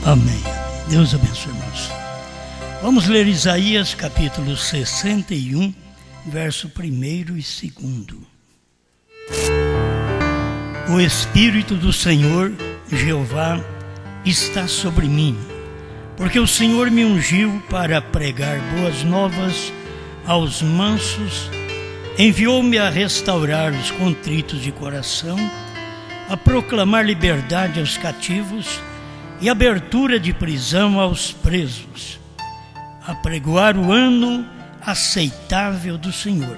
Amém. Deus abençoe, irmãos. Vamos ler Isaías capítulo 61, verso 1 e 2. O Espírito do Senhor, Jeová, está sobre mim, porque o Senhor me ungiu para pregar boas novas aos mansos, enviou-me a restaurar os contritos de coração, a proclamar liberdade aos cativos e abertura de prisão aos presos, a pregoar o ano aceitável do Senhor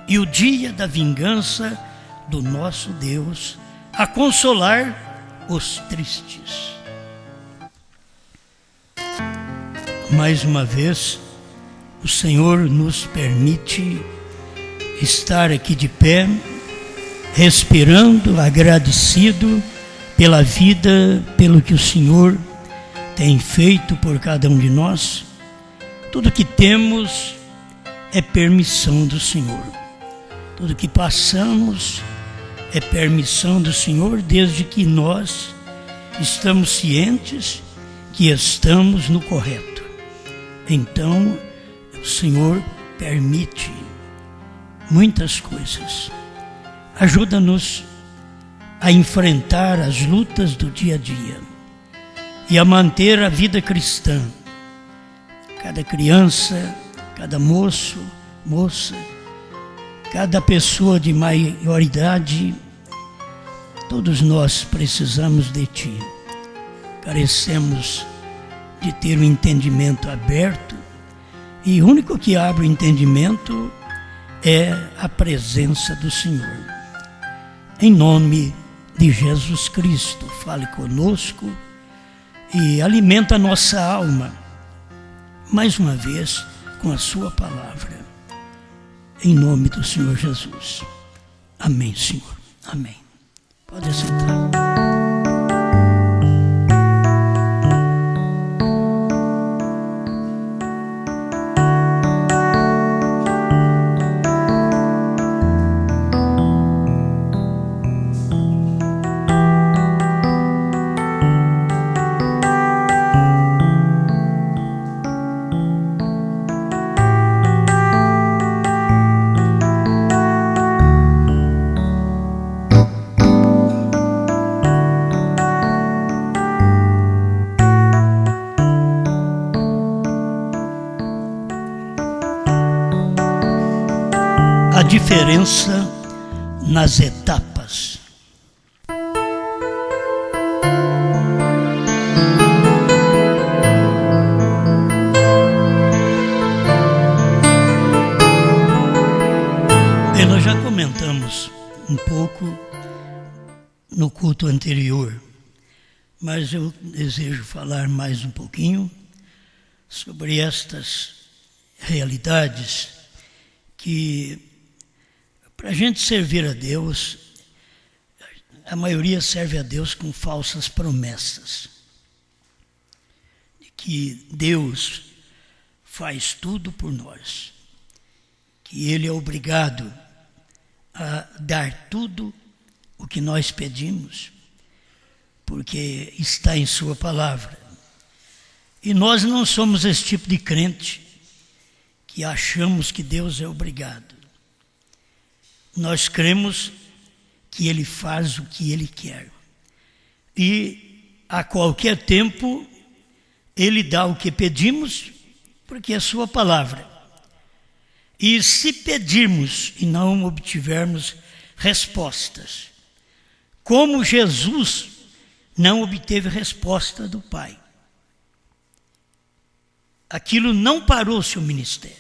e o dia da vingança do nosso Deus, a consolar os tristes. Mais uma vez, o Senhor nos permite estar aqui de pé, respirando, agradecido pela vida, pelo que o Senhor tem feito por cada um de nós. Tudo que temos é permissão do Senhor. Tudo que passamos é permissão do Senhor, desde que nós estamos cientes que estamos no correto. Então, o Senhor permite muitas coisas. Ajuda-nos a enfrentar as lutas do dia a dia e a manter a vida cristã. Cada criança, cada moço, moça, cada pessoa de maior idade, todos nós precisamos de Ti. Carecemos de ter o entendimento aberto, e o único que abre o entendimento é a presença do Senhor. Em nome de Jesus Cristo, fale conosco e alimenta a nossa alma, mais uma vez, com a sua palavra. Em nome do Senhor Jesus. Amém, Senhor. Amém. Pode sentar. A diferença nas etapas. Bem, nós já comentamos um pouco no culto anterior, mas eu desejo falar mais um pouquinho sobre estas realidades que, para a gente servir a Deus, a maioria serve a Deus com falsas promessas. De que Deus faz tudo por nós. Que Ele é obrigado a dar tudo o que nós pedimos, porque está em Sua palavra. E nós não somos esse tipo de crente que achamos que Deus é obrigado. Nós cremos que Ele faz o que Ele quer. E a qualquer tempo Ele dá o que pedimos, porque é Sua palavra. E se pedirmos e não obtivermos respostas, como Jesus não obteve resposta do Pai, aquilo não parou o seu ministério.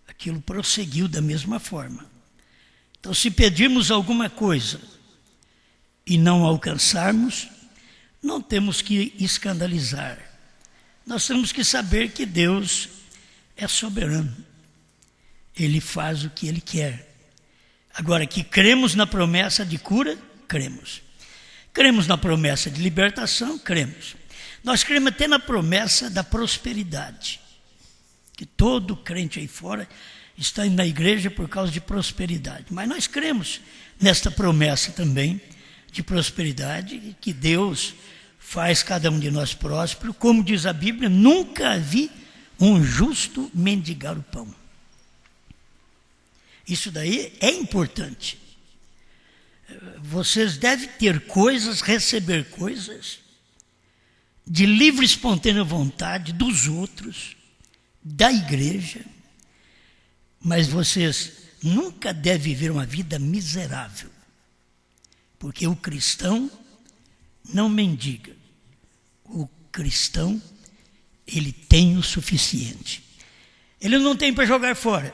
Aquilo prosseguiu da mesma forma. Então, se pedirmos alguma coisa e não alcançarmos, não temos que escandalizar. Nós temos que saber que Deus é soberano. Ele faz o que Ele quer. Agora, que cremos na promessa de cura, cremos. Cremos na promessa de libertação, cremos. Nós cremos até na promessa da prosperidade. Que todo crente aí fora está indo na igreja por causa de prosperidade. Mas nós cremos nesta promessa também de prosperidade, que Deus faz cada um de nós próspero. Como diz a Bíblia, nunca vi um justo mendigar o pão. Isso daí é importante. Vocês devem ter coisas, receber coisas, de livre e espontânea vontade dos outros, da igreja, mas vocês nunca devem viver uma vida miserável, porque o cristão não mendiga. O cristão, ele tem o suficiente. Ele não tem para jogar fora.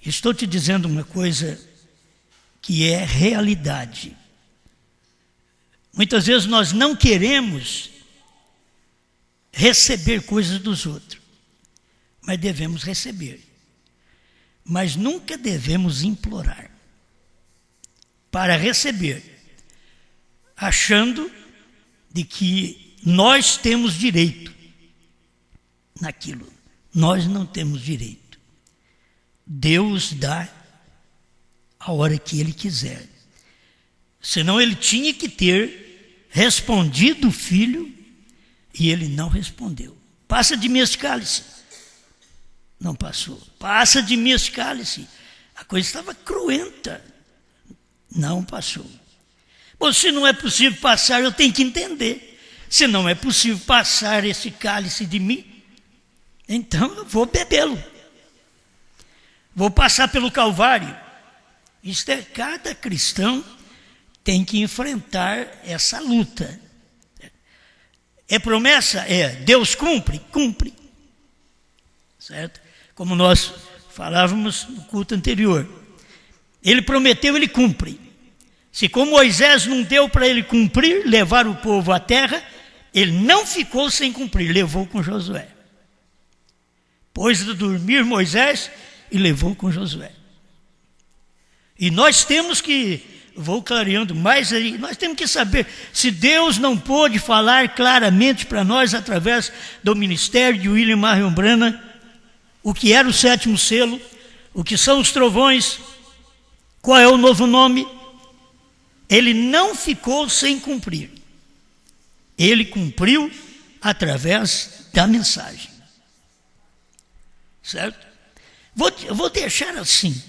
Estou te dizendo uma coisa que é realidade. Muitas vezes nós não queremos receber coisas dos outros, mas devemos receber. Mas nunca devemos implorar para receber, achando de que nós temos direito naquilo. Nós não temos direito. Deus dá a hora que Ele quiser. Senão Ele tinha que ter respondido o filho e Ele não respondeu. Passa de mim esse cálice. Não passou. Passa de mim esse cálice. A coisa estava cruenta. Não passou. Bom, se não é possível passar, eu tenho que entender. Se não é possível passar esse cálice de mim, então eu vou bebê-lo. Vou passar pelo Calvário. Isto é, cada cristão tem que enfrentar essa luta. É promessa? É. Deus cumpre? Cumpre. Certo? Como nós falávamos no culto anterior. Ele prometeu, ele cumpre. Se como Moisés não deu para ele cumprir, levar o povo à terra, ele não ficou sem cumprir, levou com Josué. Pôs de dormir Moisés e levou com Josué. E nós temos que, vou clareando mais aí, nós temos que saber, se Deus não pôde falar claramente para nós, através do ministério de William Marion Branham, o que era o 7º selo, o que são os trovões, qual é o novo nome, ele não ficou sem cumprir. Ele cumpriu através da mensagem. Certo? Vou deixar assim,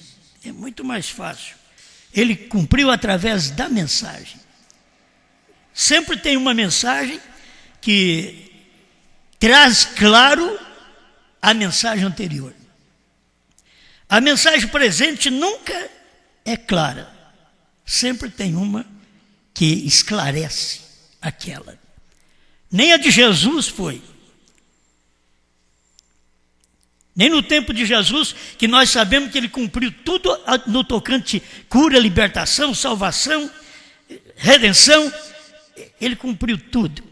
é muito mais fácil. Ele cumpriu através da mensagem. Sempre tem uma mensagem que traz claro a mensagem anterior. A mensagem presente nunca é clara. Sempre tem uma que esclarece aquela. Nem a de Jesus foi. Nem no tempo de Jesus, que nós sabemos que ele cumpriu tudo no tocante cura, libertação, salvação, redenção. Ele cumpriu tudo.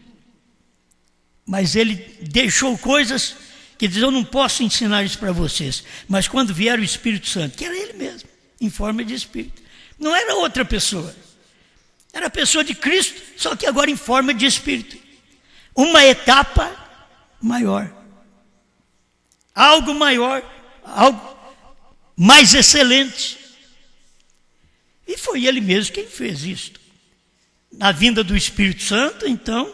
Mas ele deixou coisas que diz, eu não posso ensinar isso para vocês. Mas quando vier o Espírito Santo, que era ele mesmo, em forma de Espírito. Não era outra pessoa. Era a pessoa de Cristo, só que agora em forma de Espírito. Uma etapa maior. Algo maior, algo mais excelente. E foi ele mesmo quem fez isto. Na vinda do Espírito Santo, então,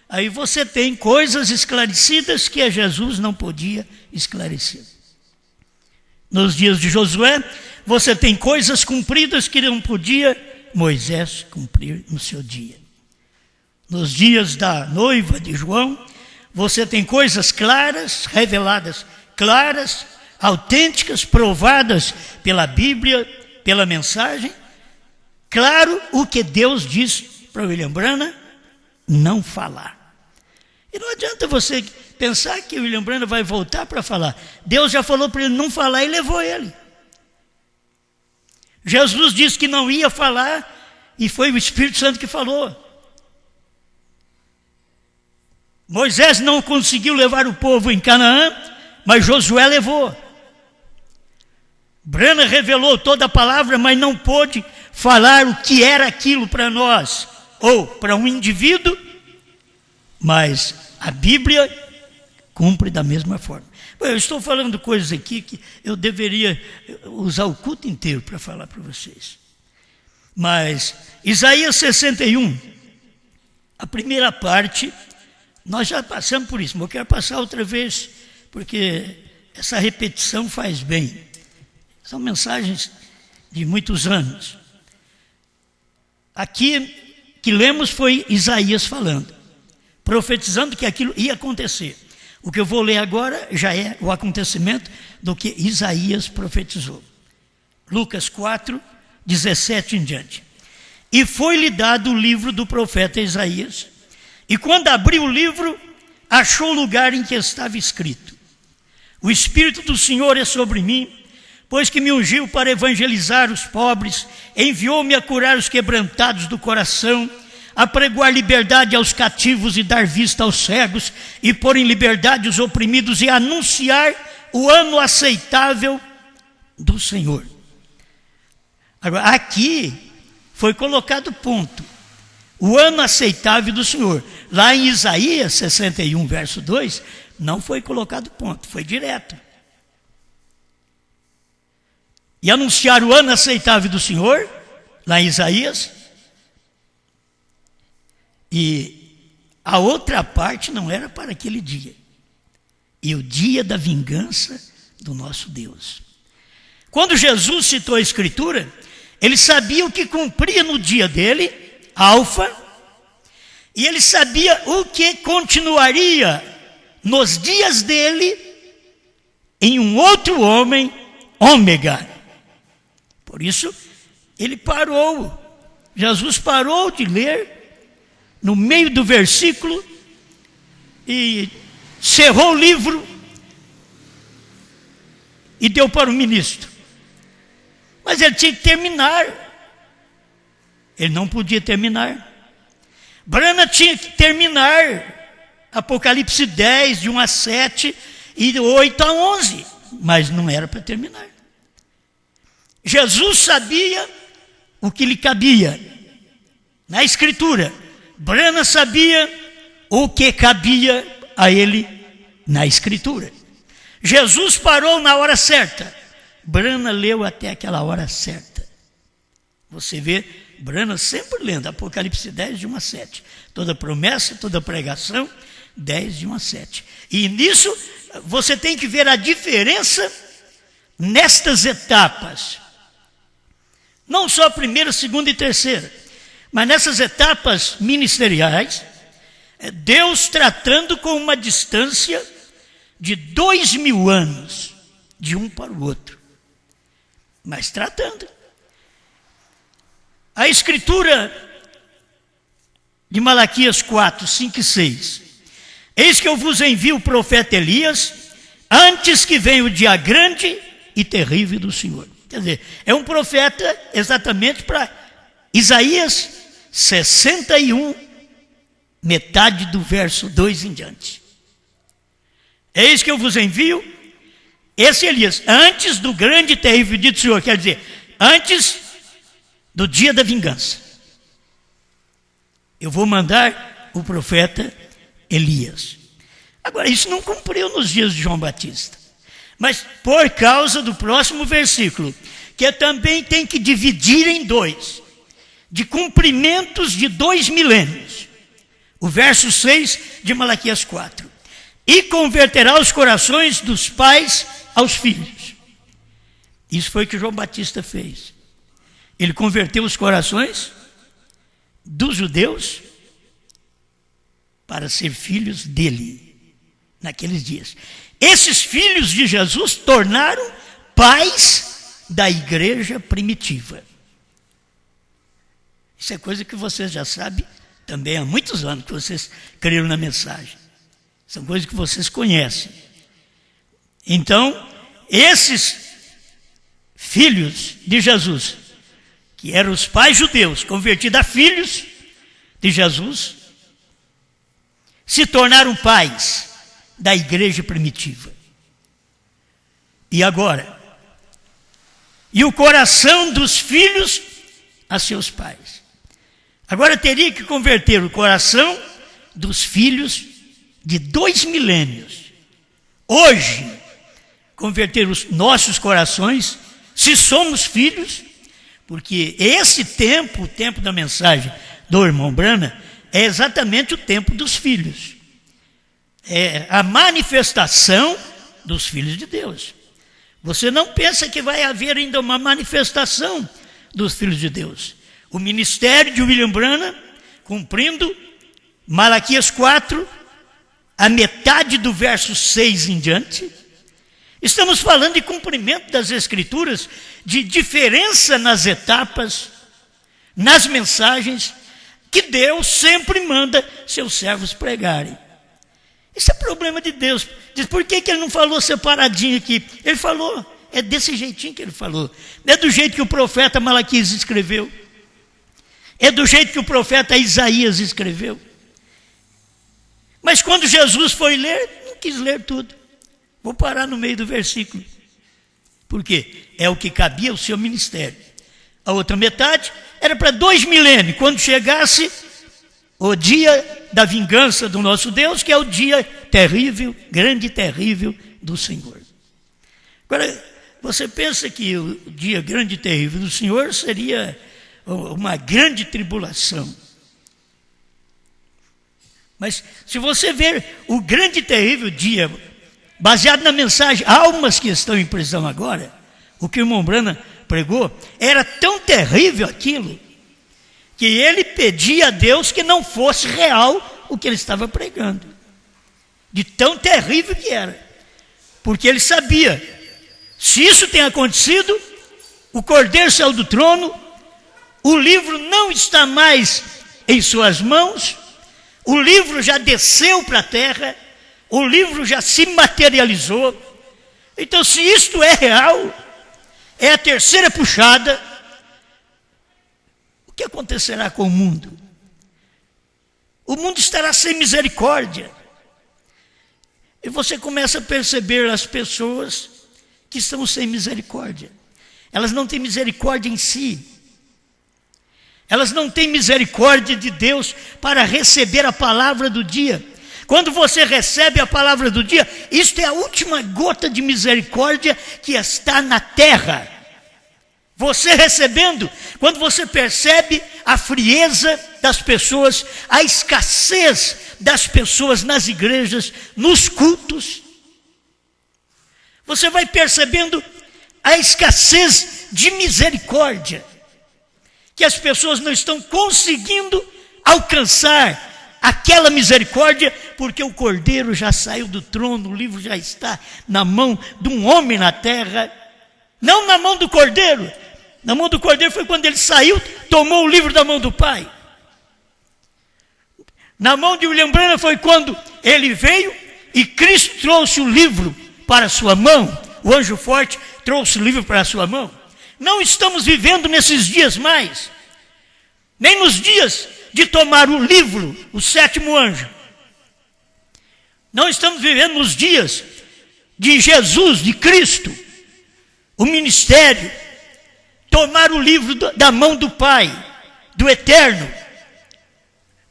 aí você tem coisas esclarecidas que a Jesus não podia esclarecer. Nos dias de Josué, você tem coisas cumpridas que não podia Moisés cumprir no seu dia. Nos dias da noiva de João, você tem coisas claras, reveladas, claras, autênticas, provadas pela Bíblia, pela mensagem. Claro, o que Deus diz para William Branham, não falar. E não adianta você pensar que o William Branham vai voltar para falar. Deus já falou para ele não falar e levou ele. Jesus disse que não ia falar e foi o Espírito Santo que falou. Moisés não conseguiu levar o povo em Canaã, mas Josué levou. Branham revelou toda a palavra, mas não pôde falar o que era aquilo para nós, ou para um indivíduo, mas a Bíblia cumpre da mesma forma. Eu estou falando coisas aqui que eu deveria usar o culto inteiro para falar para vocês. Mas Isaías 61, A primeira parte, nós já passamos por isso, mas eu quero passar outra vez, porque essa repetição faz bem. São mensagens de muitos anos. Aqui que lemos foi Isaías falando, profetizando que aquilo ia acontecer. O que eu vou ler agora já é o acontecimento do que Isaías profetizou. Lucas 4, 17 em diante. E foi-lhe dado o livro do profeta Isaías, e quando abriu o livro, achou o lugar em que estava escrito: o Espírito do Senhor é sobre mim, pois que me ungiu para evangelizar os pobres, enviou-me a curar os quebrantados do coração, a pregoar liberdade aos cativos e dar vista aos cegos, e pôr em liberdade os oprimidos, e anunciar o ano aceitável do Senhor. Agora, aqui foi colocado ponto. O ano aceitável do Senhor. Lá em Isaías 61, verso 2, não foi colocado ponto, foi direto. E anunciar o ano aceitável do Senhor, lá em Isaías. E a outra parte não era para aquele dia. E o dia da vingança do nosso Deus. Quando Jesus citou a Escritura, ele sabia o que cumpria no dia dele, Alfa, e ele sabia o que continuaria nos dias dele em um outro homem, Ômega. Por isso, ele parou, Jesus parou de ler no meio do versículo e cerrou o livro e deu para o ministro. Mas ele tinha que terminar. Ele não podia terminar. Brana tinha que terminar Apocalipse 10, de 1 a 7 e de 8 a 11. Mas não era para terminar. Jesus sabia o que lhe cabia na Escritura. Brana sabia o que cabia a ele na Escritura. Jesus parou na hora certa. Brana leu até aquela hora certa. Você vê Brana sempre lendo Apocalipse 10, de 1 a 7. Toda promessa, toda pregação, 10, de 1 a 7. E nisso você tem que ver a diferença nestas etapas. Não só a primeira, segunda e terceira, mas nessas etapas ministeriais, Deus tratando com uma distância de 2000 anos, de um para o outro. Mas tratando. A Escritura de Malaquias 4, 5 e 6. Eis que eu vos envio o profeta Elias, antes que venha o dia grande e terrível do Senhor. Quer dizer, é um profeta exatamente para Isaías 61, metade do verso 2 em diante. Eis que eu vos envio, esse Elias, antes do grande e terrível dia do Senhor, quer dizer, antes do dia da vingança. Eu vou mandar o profeta Elias. Agora, isso não cumpriu nos dias de João Batista. Mas por causa do próximo versículo, que também tem que dividir em dois, de cumprimentos de 2 milênios. O verso 6 de Malaquias 4. E converterá os corações dos pais aos filhos. Isso foi o que João Batista fez. Ele converteu os corações dos judeus para ser filhos dele, naqueles dias. Esses filhos de Jesus tornaram pais da igreja primitiva. Isso é coisa que vocês já sabem também há muitos anos que vocês creram na mensagem. São coisas que vocês conhecem. Então, esses filhos de Jesus, que eram os pais judeus convertidos a filhos de Jesus, se tornaram pais da igreja primitiva. E agora? E o coração dos filhos a seus pais. Agora teria que converter o coração dos filhos de 2 milênios. Hoje, converter os nossos corações, se somos filhos, porque esse tempo, o tempo da mensagem do irmão Brana, é exatamente o tempo dos filhos. É a manifestação dos filhos de Deus. Você não pensa que vai haver ainda uma manifestação dos filhos de Deus. O ministério de William Branham, cumprindo Malaquias 4, a metade do verso 6 em diante. Estamos falando de cumprimento das Escrituras, de diferença nas etapas, nas mensagens, que Deus sempre manda seus servos pregarem. Isso é problema de Deus. Diz, por que ele não falou separadinho aqui? Ele falou, é desse jeitinho que ele falou. É do jeito que o profeta Malaquias escreveu. É do jeito que o profeta Isaías escreveu. Mas quando Jesus foi ler, não quis ler tudo. Vou parar no meio do versículo. Por quê? É o que cabia ao seu ministério. A outra metade era para 2 milênios, quando chegasse o dia da vingança do nosso Deus, que é o dia terrível, grande e terrível do Senhor. Agora, você pensa que o dia grande e terrível do Senhor seria uma grande tribulação. Mas se você ver o grande e terrível dia, baseado na mensagem Almas que estão em prisão agora, o que o irmão Branham pregou, era tão terrível aquilo, que ele pedia a Deus que não fosse real o que ele estava pregando. De tão terrível que era. Porque ele sabia, se isso tem acontecido, o Cordeiro saiu do trono, o livro não está mais em suas mãos, o livro já desceu para a terra, o livro já se materializou. Então, se isto é real, é a terceira puxada, o que acontecerá com o mundo? O mundo estará sem misericórdia. E você começa a perceber as pessoas que estão sem misericórdia. Elas não têm misericórdia em si. Elas não têm misericórdia de Deus para receber a palavra do dia. Quando você recebe a palavra do dia, isto é a última gota de misericórdia que está na terra. Você recebendo, quando você percebe a frieza das pessoas, a escassez das pessoas nas igrejas, nos cultos, você vai percebendo a escassez de misericórdia, que as pessoas não estão conseguindo alcançar aquela misericórdia, porque o Cordeiro já saiu do trono, o livro já está na mão de um homem na terra, não na mão do Cordeiro. Na mão do Cordeiro foi quando ele saiu, tomou o livro da mão do Pai. Na mão de William Branham foi quando ele veio e Cristo trouxe o livro para a sua mão. O anjo forte trouxe o livro para a sua mão. Não estamos vivendo nesses dias mais, nem nos dias de tomar o livro, o 7º anjo. Não estamos vivendo nos dias de Jesus, de Cristo, o ministério, tomar o livro da mão do Pai, do Eterno.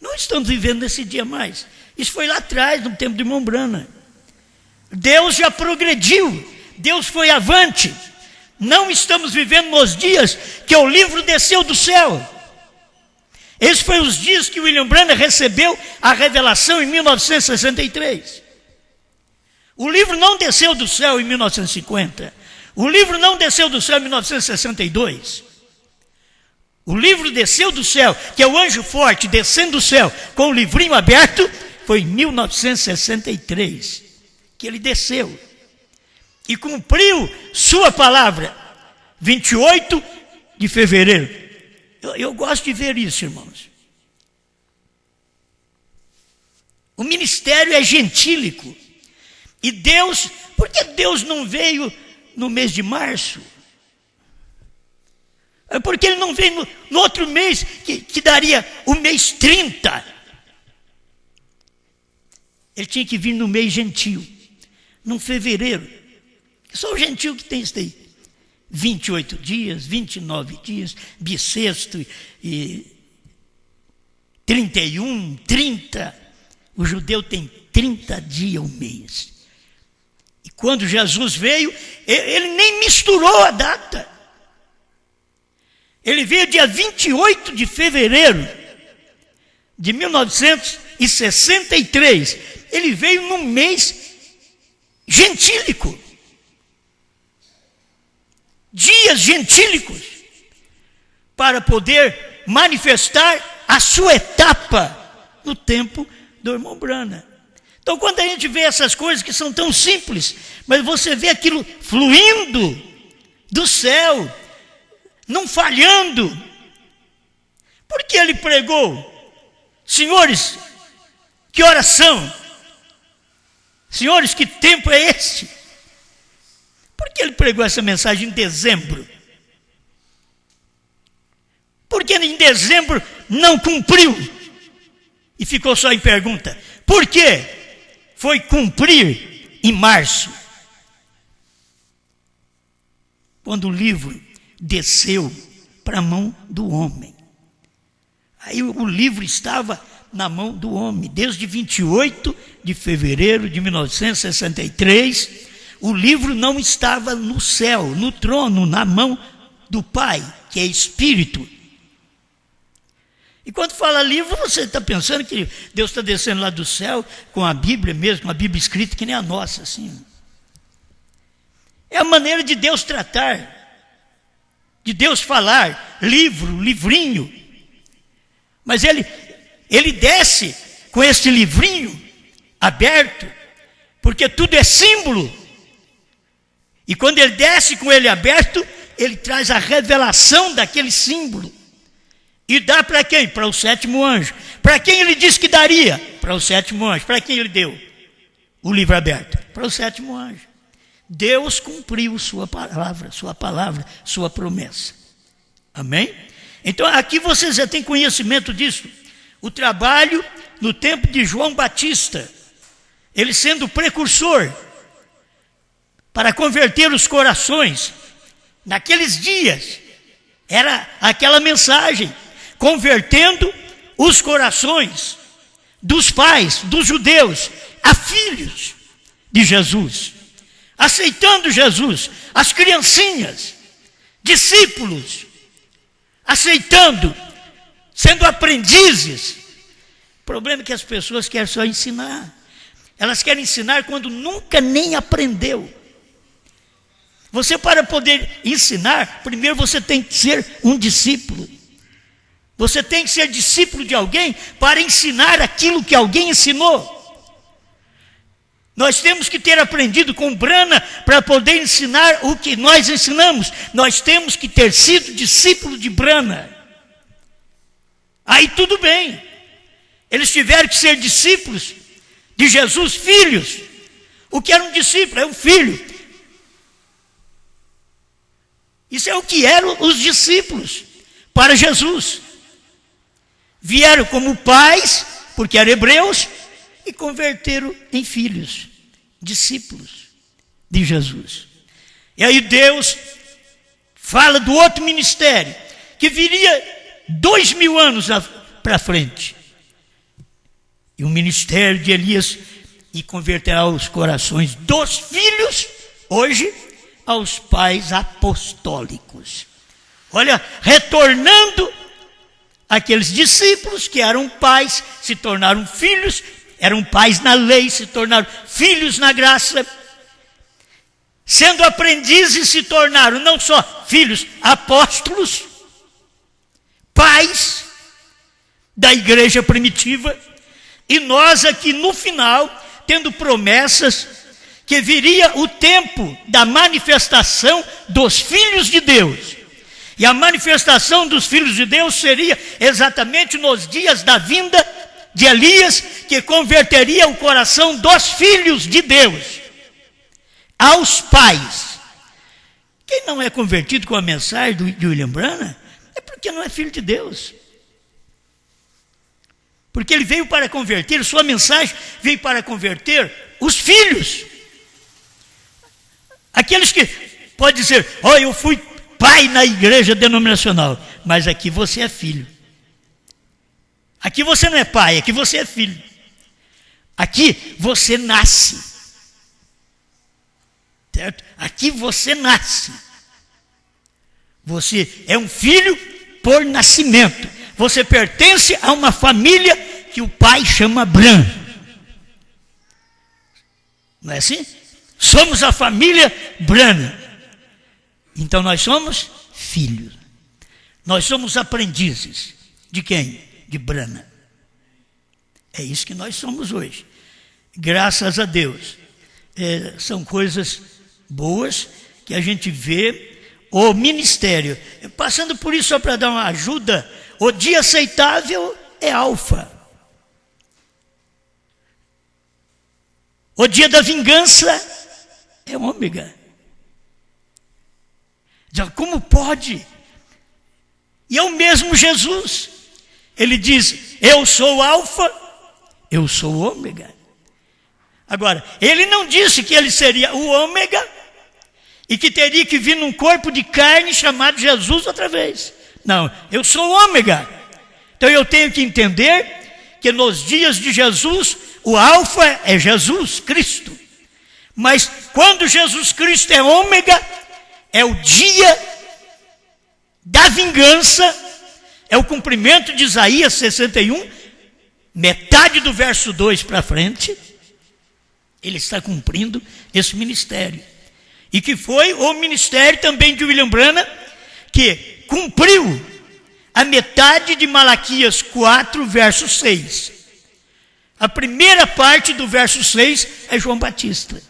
Não estamos vivendo nesse dia mais. Isso foi lá atrás, no tempo do irmão Branham. Deus já progrediu, Deus foi avante. Não estamos vivendo nos dias que o livro desceu do céu. Esses foram os dias que William Branham recebeu a revelação em 1963. O livro não desceu do céu em 1950. O livro não desceu do céu em 1962. O livro desceu do céu, que é o anjo forte descendo do céu com o livrinho aberto, foi em 1963 que ele desceu e cumpriu sua palavra, 28 de fevereiro. Eu gosto de ver isso, irmãos. O ministério é gentílico. E Deus, por que Deus não veio no mês de março? É porque ele não veio no outro mês, que daria o mês 30. Ele tinha que vir no mês gentil, no fevereiro. Só o gentil que tem isso aí. 28 dias, 29 dias, bissexto e 31, 30. O judeu tem 30 dias um mês. E quando Jesus veio, ele nem misturou a data. Ele veio dia 28 de fevereiro de 1963, ele veio num mês gentílico. Dias gentílicos, para poder manifestar a sua etapa no tempo do irmão Branham. Então, quando a gente vê essas coisas que são tão simples, mas você vê aquilo fluindo do céu, não falhando. Por que ele pregou? Senhores, que horas são? Senhores, que tempo é este? Por que ele pregou essa mensagem em dezembro? Por que em dezembro não cumpriu? E ficou só em pergunta. Por que foi cumprir em março? Quando o livro desceu para a mão do homem. Aí o livro estava na mão do homem. Desde 28 de fevereiro de 1963, o livro não estava no céu, no trono, na mão do Pai, que é Espírito. E quando fala livro, você está pensando que Deus está descendo lá do céu com a Bíblia mesmo, uma Bíblia escrita que nem a nossa, assim. É a maneira de Deus tratar, de Deus falar, livro, livrinho. Mas ele desce com esse livrinho aberto, porque tudo é símbolo. E quando ele desce com ele aberto, ele traz a revelação daquele símbolo. E dá para quem? Para o sétimo anjo. Para quem ele disse que daria? Para o sétimo anjo. Para quem ele deu o livro aberto? Para o sétimo anjo. Deus cumpriu sua palavra, sua promessa. Amém? Então aqui você já tem conhecimento disso. O trabalho no tempo de João Batista, ele sendo precursor para converter os corações. Naqueles dias, era aquela mensagem, convertendo os corações dos pais, dos judeus, a filhos de Jesus, aceitando Jesus, as criancinhas, discípulos, aceitando, sendo aprendizes. O problema é que as pessoas querem só ensinar. Elas querem ensinar quando nunca nem aprendeu. Você, para poder ensinar, primeiro você tem que ser um discípulo. Você tem que ser discípulo de alguém para ensinar aquilo que alguém ensinou. Nós temos que ter aprendido com Branham para poder ensinar o que nós ensinamos. Nós temos que ter sido discípulo de Branham. Aí tudo bem. Eles tiveram que ser discípulos de Jesus, filhos. O que era um discípulo? É um filho. Isso é o que eram os discípulos para Jesus. Vieram como pais, porque eram hebreus, e converteram em filhos, discípulos de Jesus. E aí Deus fala do outro ministério, que viria 2000 anos para frente. E o ministério de Elias, e converterá os corações dos filhos, hoje, aos pais apostólicos. Olha, retornando aqueles discípulos que eram pais, se tornaram filhos, eram pais na lei, se tornaram filhos na graça, sendo aprendizes, se tornaram não só filhos, apóstolos, pais da igreja primitiva, e nós aqui no final, tendo promessas, que viria o tempo da manifestação dos filhos de Deus. E a manifestação dos filhos de Deus seria exatamente nos dias da vinda de Elias, que converteria o coração dos filhos de Deus aos pais. Quem não é convertido com a mensagem de William Branham é porque não é filho de Deus. Porque ele veio para converter, sua mensagem veio para converter os filhos. Aqueles que pode dizer, eu fui pai na igreja denominacional, mas aqui você é filho. Aqui você não é pai, aqui você é filho. Aqui você nasce. Certo? Aqui você nasce. Você é um filho por nascimento. Você pertence a uma família que o pai chama Bran. Não é assim? Somos a família Bran. Então nós somos filhos. Nós somos aprendizes. De quem? De Brana. É isso que nós somos hoje. Graças a Deus. São coisas boas que a gente vê. O ministério. Passando por isso só para dar uma ajuda. O dia aceitável é alfa. O dia da vingança é ômega. Como pode? E é o mesmo Jesus. Ele diz, eu sou alfa, eu sou ômega. Agora, ele não disse que ele seria o ômega e que teria que vir num corpo de carne chamado Jesus outra vez. Não, eu sou o ômega. Então eu tenho que entender que nos dias de Jesus, o alfa é Jesus Cristo. Mas quando Jesus Cristo é ômega, é o dia da vingança, é o cumprimento de Isaías 61, metade do verso 2 para frente, ele está cumprindo esse ministério. E que foi o ministério também de William Branham, que cumpriu a metade de Malaquias 4, verso 6. A primeira parte do verso 6 é João Batista.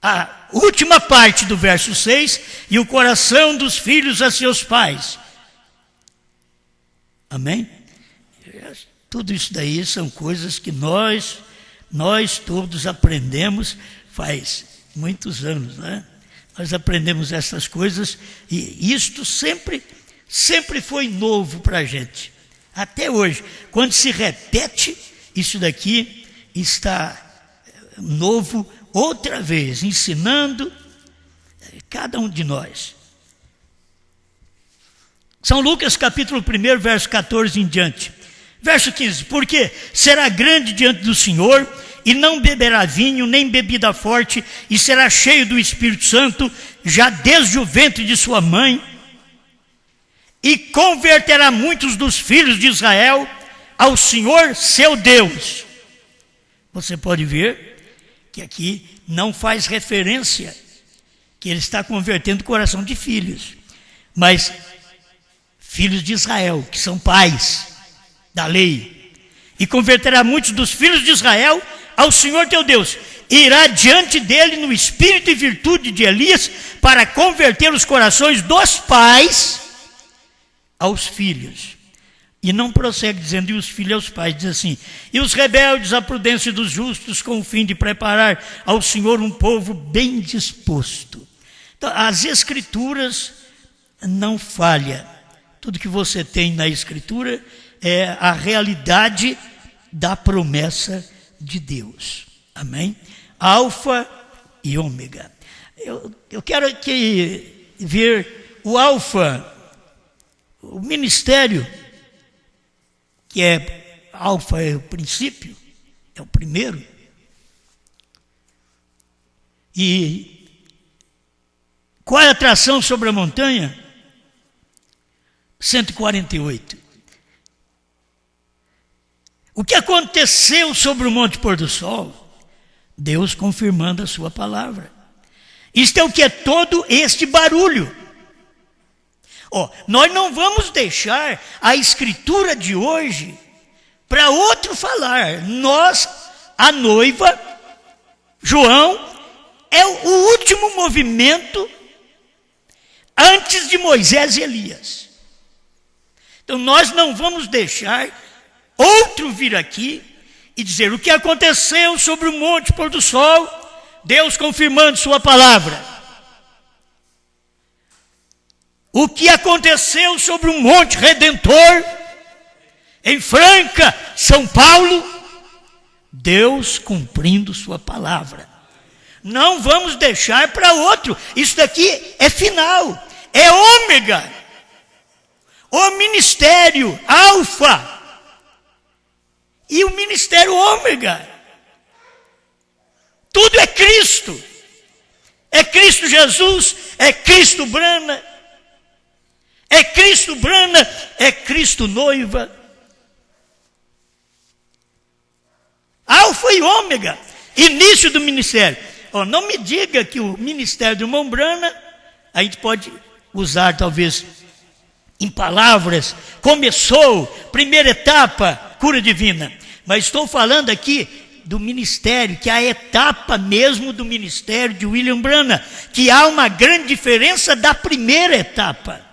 A última parte do verso 6, e o coração dos filhos a seus pais. Amém? Tudo isso daí são coisas que nós todos aprendemos faz muitos anos, né? Nós aprendemos essas coisas e isto sempre foi novo para a gente. Até hoje, quando se repete, isso daqui está novo outra vez, ensinando cada um de nós. São Lucas capítulo 1, verso 14 em diante. Verso 15, porque será grande diante do Senhor, e não beberá vinho, nem bebida forte, e será cheio do Espírito Santo, já desde o ventre de sua mãe, e converterá muitos dos filhos de Israel ao Senhor seu Deus. Você pode ver que aqui não faz referência que ele está convertendo o coração de filhos, mas filhos de Israel, que são pais da lei. E converterá muitos dos filhos de Israel ao Senhor teu Deus. Irá diante dele no espírito e virtude de Elias, para converter os corações dos pais aos filhos. E não prossegue dizendo, e os filhos aos pais, diz assim, e os rebeldes à prudência dos justos, com o fim de preparar ao Senhor um povo bem disposto. Então, as Escrituras não falham. Tudo que você tem na Escritura é a realidade da promessa de Deus. Amém? Alfa e ômega. Eu quero aqui ver o alfa, o ministério, que é alfa é o princípio, é o primeiro. E qual é a atração sobre a montanha? 148. O que aconteceu sobre o Monte Pôr do Sol? Deus confirmando a sua palavra. Isto é o que é todo este barulho. Nós não vamos deixar a escritura de hoje para outro falar. Nós, a noiva, João, é o último movimento antes de Moisés e Elias. Então nós não vamos deixar outro vir aqui e dizer o que aconteceu sobre o Monte Pôr do Sol, Deus confirmando sua palavra. O que aconteceu sobre o Monte Redentor, em Franca, São Paulo, Deus cumprindo sua palavra. Não vamos deixar para outro. Isso daqui é final, é ômega. O ministério alfa e o ministério ômega. Tudo é Cristo. É Cristo Jesus, é Cristo Brana, é Cristo Brana, é Cristo noiva. Alfa e ômega, início do ministério. Não me diga que o ministério do irmão Brana, a gente pode usar talvez em palavras, começou, primeira etapa, cura divina. Mas estou falando aqui do ministério, que é a etapa mesmo do ministério de William Branham, que há uma grande diferença da primeira etapa.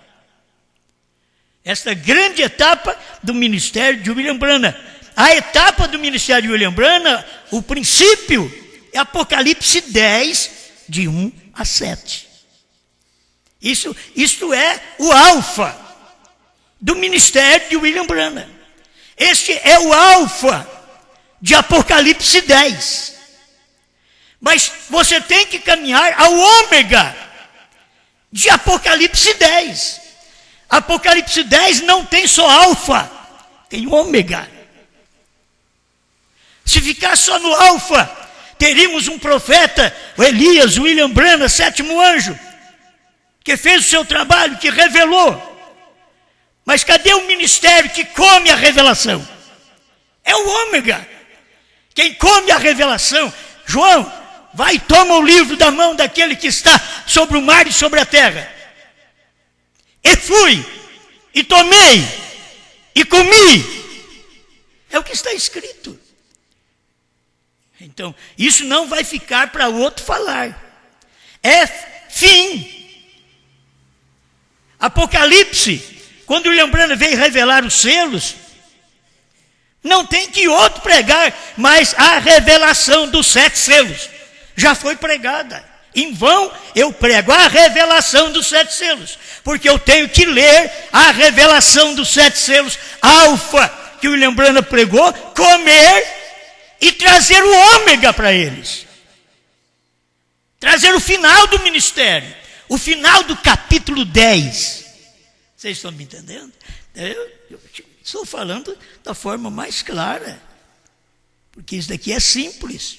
Esta grande etapa do ministério de William Branham. A etapa do ministério de William Branham, o princípio, é Apocalipse 10, de 1 a 7. Isto é o alfa do ministério de William Branham. Este é o alfa de Apocalipse 10. Mas você tem que caminhar ao ômega de Apocalipse 10. Apocalipse 10 não tem só alfa, tem ômega. Se ficar só no alfa, teríamos um profeta, o Elias, William Branham, sétimo anjo, que fez o seu trabalho, que revelou. Mas cadê o ministério que come a revelação? É o ômega. Quem come a revelação, João, vai e toma o livro da mão daquele que está sobre o mar e sobre a terra. E fui, e tomei, e comi. É o que está escrito. Então, isso não vai ficar para outro falar. É fim. Apocalipse, quando William Branham veio revelar os selos, não tem que outro pregar, mas a revelação dos 7 selos já foi pregada. Em vão eu prego a revelação dos 7 selos, porque eu tenho que ler a revelação dos 7 selos, alfa, que William Branham pregou, comer e trazer o ômega para eles. Trazer o final do ministério, o final do capítulo 10. Vocês estão me entendendo? Eu estou falando da forma mais clara, porque isso daqui é simples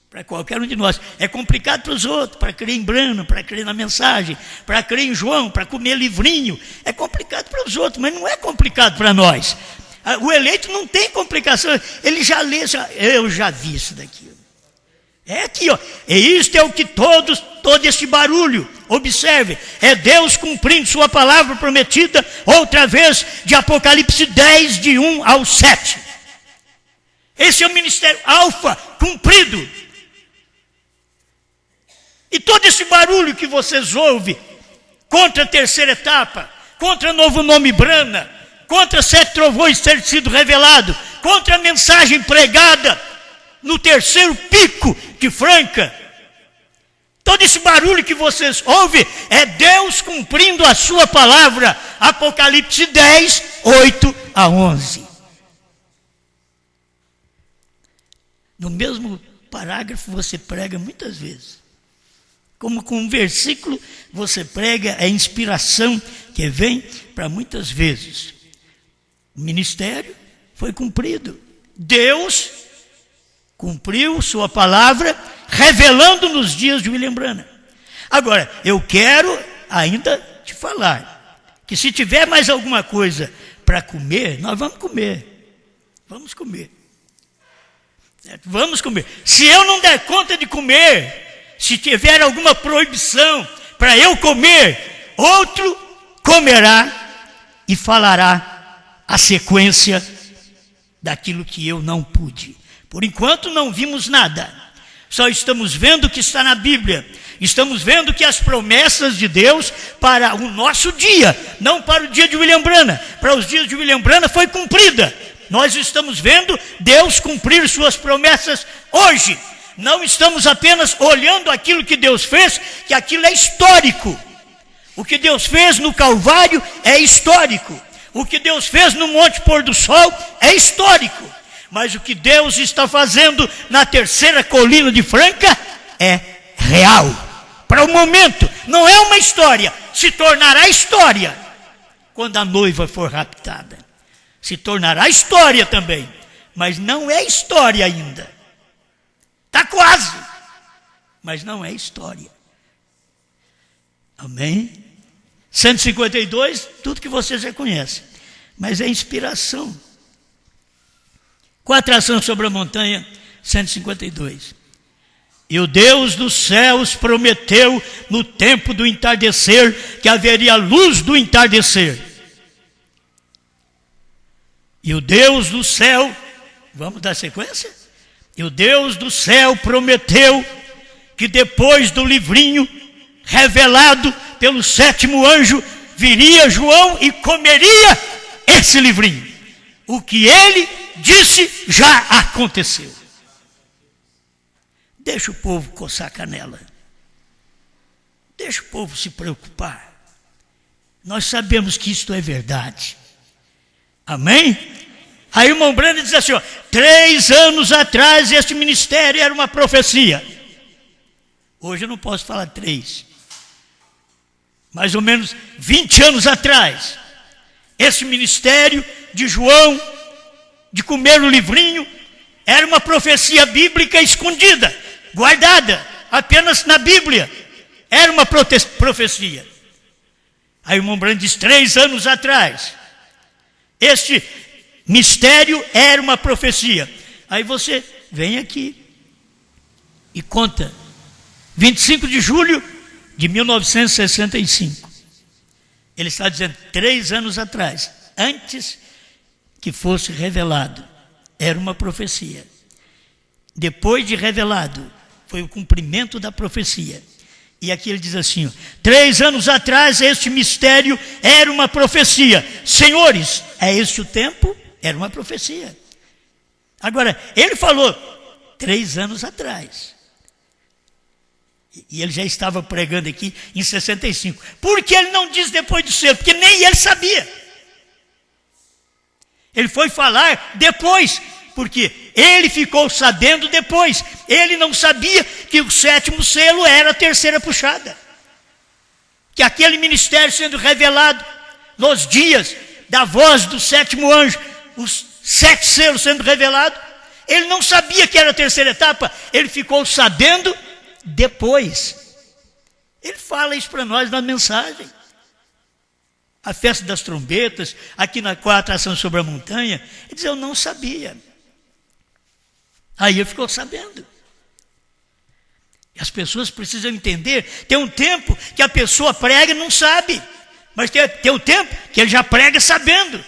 para qualquer um de nós. É complicado para os outros, para crer em Branham, para crer na mensagem, para crer em João, para comer livrinho. É complicado para os outros, mas não é complicado para nós. O eleito não tem complicação, ele já lê, eu já vi isso daqui. É aqui, ó. E isto é o que todo este barulho, observe, é Deus cumprindo sua palavra prometida, outra vez, de Apocalipse 10, de 1 ao 7. Esse é o ministério alfa, cumprido. E todo esse barulho que vocês ouvem, contra a terceira etapa, contra o novo nome Branham, contra 7 trovões ter sido revelado, contra a mensagem pregada no terceiro pico de Franca, todo esse barulho que vocês ouvem é Deus cumprindo a sua palavra. Apocalipse 10, 8 a 11. No mesmo parágrafo você prega muitas vezes. Como com um versículo você prega a inspiração que vem para muitas vezes. O ministério foi cumprido. Deus cumpriu sua palavra, revelando nos dias de William Branham. Agora, eu quero ainda te falar, que se tiver mais alguma coisa para comer, nós vamos comer. Vamos comer. Certo? Vamos comer. Se eu não der conta de comer, se tiver alguma proibição para eu comer, outro comerá e falará a sequência daquilo que eu não pude. Por enquanto não vimos nada, só estamos vendo o que está na Bíblia, estamos vendo que as promessas de Deus para o nosso dia, não para o dia de William Branham, para os dias de William Branham foi cumprida. Nós estamos vendo Deus cumprir suas promessas hoje, não estamos apenas olhando aquilo que Deus fez, que aquilo é histórico. O que Deus fez no Calvário é histórico, o que Deus fez no Monte Pôr do Sol é histórico. Mas o que Deus está fazendo na terceira colina de Franca é real. Para o momento, não é uma história, se tornará história quando a noiva for raptada. Se tornará história também, mas não é história ainda. Está quase, mas não é história. Amém? 152, tudo que vocês já conhecem, mas é inspiração. Com a atração sobre a montanha, 152. E o Deus dos céus prometeu no tempo do entardecer que haveria luz do entardecer. E o Deus do céu, vamos dar sequência? E o Deus do céu prometeu que depois do livrinho revelado pelo sétimo anjo, viria João e comeria esse livrinho. O que ele disse já aconteceu. Deixa o povo coçar a canela. Deixa o povo se preocupar. Nós sabemos que isto é verdade. Amém? Aí o irmão Brando diz assim, 3 anos atrás este ministério era uma profecia. Hoje eu não posso falar 3. Mais ou menos 20 anos atrás, esse ministério de João, de comer o livrinho, era uma profecia bíblica escondida, guardada apenas na Bíblia. Era uma profecia. Aí o irmão Brando diz, 3 anos atrás, este mistério era uma profecia. Aí você vem aqui e conta. 25 de julho de 1965. Ele está dizendo, 3 anos atrás, antes que fosse revelado, era uma profecia. Depois de revelado, foi o cumprimento da profecia. E aqui ele diz assim, 3 anos atrás este mistério era uma profecia. Senhores, é este o tempo? Era uma profecia. Agora, ele falou 3 anos atrás. E ele já estava pregando aqui em 65. Por que ele não diz depois do selo? Porque nem ele sabia. Ele foi falar depois, porque ele ficou sabendo depois. Ele não sabia que o 7º selo era a terceira puxada. Que aquele ministério sendo revelado nos dias da voz do 7º anjo, os 7 selos sendo revelados, ele não sabia que era a terceira etapa, ele ficou sabendo depois. Ele fala isso para nós na mensagem. A festa das trombetas, aqui com a atração sobre a montanha, ele diz, eu não sabia. Aí ele ficou sabendo. E as pessoas precisam entender, tem um tempo que a pessoa prega e não sabe, mas tem um tempo que ele já prega sabendo.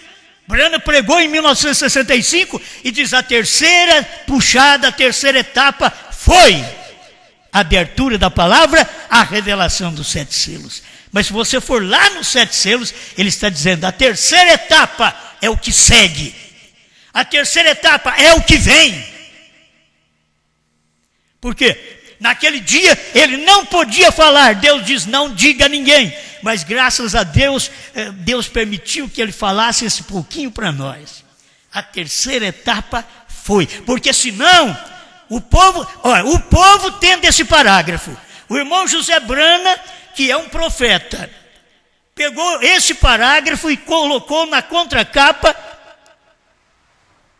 Brana pregou em 1965 e diz, a terceira puxada, a terceira etapa foi a abertura da palavra, a revelação dos 7 selos. Mas se você for lá nos 7 selos, ele está dizendo, a terceira etapa é o que segue. A terceira etapa é o que vem. Por quê? Naquele dia ele não podia falar. Deus diz, não diga a ninguém. Mas graças a Deus, Deus permitiu que ele falasse esse pouquinho para nós. A terceira etapa foi. Porque senão, o povo tendo esse parágrafo. O irmão José Brana, que é um profeta, pegou esse parágrafo e colocou na contracapa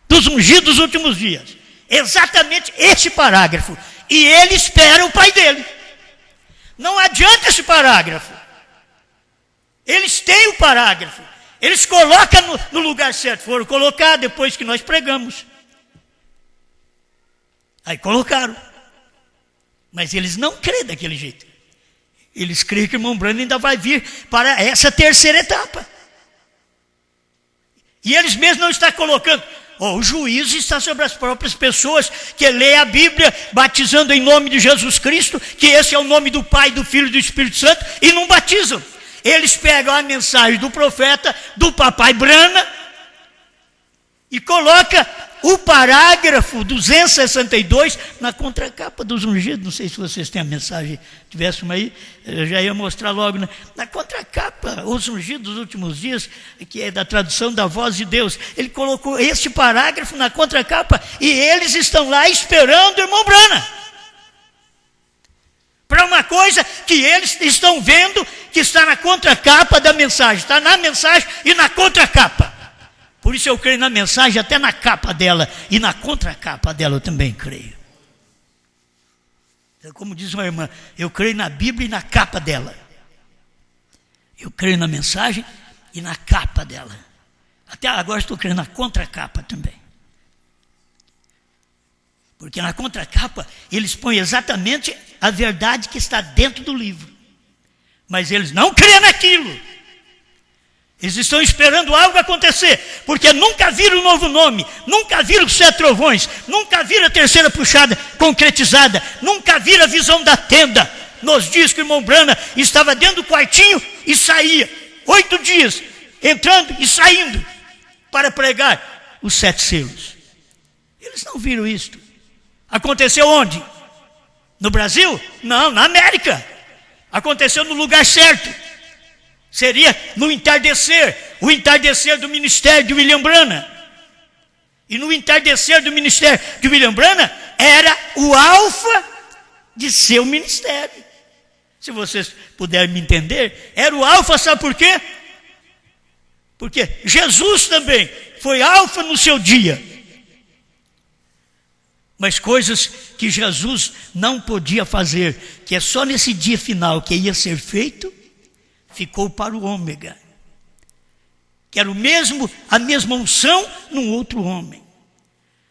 dos ungidos dos últimos dias. Exatamente esse parágrafo. E ele espera o pai dele. Não adianta esse parágrafo. Eles têm o parágrafo. Eles colocam no lugar certo. Foram colocar depois que nós pregamos. Aí colocaram. Mas eles não creem daquele jeito. Eles creem que o irmão Brando ainda vai vir para essa terceira etapa. E eles mesmos não estão colocando. O juízo está sobre as próprias pessoas que lê a Bíblia, batizando em nome de Jesus Cristo, que esse é o nome do Pai, do Filho e do Espírito Santo, e não batizam. Eles pegam a mensagem do profeta, do papai Brana, e coloca o parágrafo 262 na contracapa dos ungidos. Não sei se vocês têm a mensagem, tivesse uma aí, eu já ia mostrar logo. Na contracapa, os ungidos dos últimos dias, que é da tradução da voz de Deus, ele colocou esse parágrafo na contracapa e eles estão lá esperando o irmão Brana. Para uma coisa que eles estão vendo que está na contracapa da mensagem, está na mensagem e na contracapa. Por isso eu creio na mensagem, até na capa dela e na contracapa dela eu também creio. Como diz uma irmã, eu creio na Bíblia e na capa dela. Eu creio na mensagem e na capa dela. Até agora estou crendo na contracapa também. Porque na contracapa eles põem exatamente a verdade que está dentro do livro. Mas eles não creem naquilo. Eles estão esperando algo acontecer, porque nunca viram o novo nome, nunca viram os 7 trovões, nunca viram a terceira puxada concretizada, nunca viram a visão da tenda. Nos dias que o irmão Brana estava dentro do quartinho e saía, 8 dias, entrando e saindo, para pregar os 7 selos. Eles não viram isto. Aconteceu onde? No Brasil? Não, na América. Aconteceu no lugar certo. Seria no entardecer, o entardecer do ministério de William Branham. E no entardecer do ministério de William Branham era o alfa de seu ministério. Se vocês puderem me entender, era o alfa, sabe por quê? Porque Jesus também foi alfa no seu dia. Mas coisas que Jesus não podia fazer, que é só nesse dia final que ia ser feito, ficou para o ômega, que era a mesma unção num outro homem.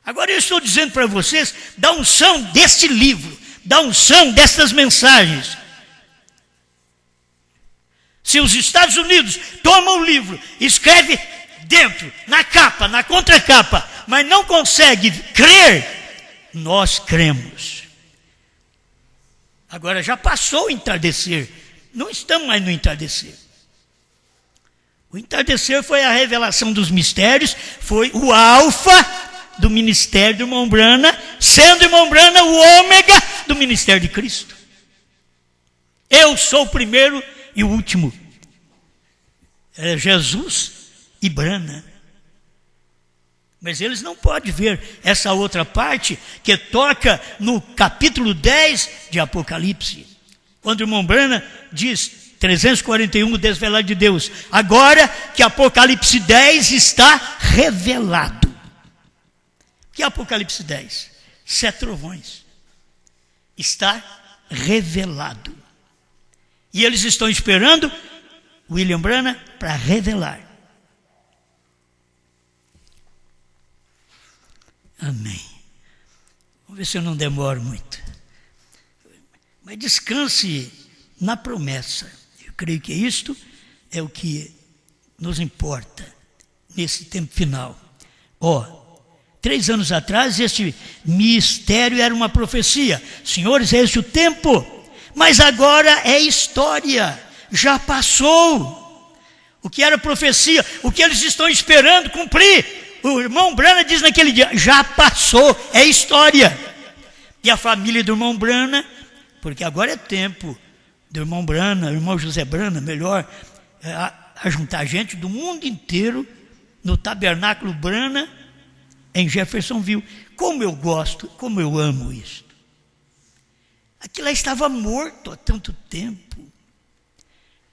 Agora eu estou dizendo para vocês da unção deste livro, da unção destas mensagens. Se os Estados Unidos tomam o livro, escreve dentro, na capa, na contracapa, mas não consegue crer, nós cremos. Agora já passou o entardecer. Não estamos mais no entardecer. O entardecer foi a revelação dos mistérios, foi o alfa do ministério do irmão Branham, sendo o irmão Branham o ômega do ministério de Cristo. Eu sou o primeiro e o último. É Jesus e Branham. Mas eles não podem ver essa outra parte que toca no capítulo 10 de Apocalipse. Quando o irmão Branham diz, 341, o desvelado de Deus, agora que Apocalipse 10 está revelado. O que é Apocalipse 10? 7 trovões. Está revelado. E eles estão esperando William Branham para revelar. Amém. Vamos ver se eu não demoro muito. Mas descanse na promessa. Eu creio que isto é o que nos importa nesse tempo final. 3 anos atrás, este mistério era uma profecia. Senhores, é este o tempo. Mas agora é história. Já passou. O que era profecia, o que eles estão esperando cumprir. O irmão Branham diz naquele dia, já passou, é história. E a família do irmão Branham, porque agora é tempo do irmão Branham, irmão José Branham, melhor, a juntar gente do mundo inteiro no tabernáculo Branham em Jeffersonville. Como eu gosto, como eu amo isso. Aquilo lá estava morto há tanto tempo.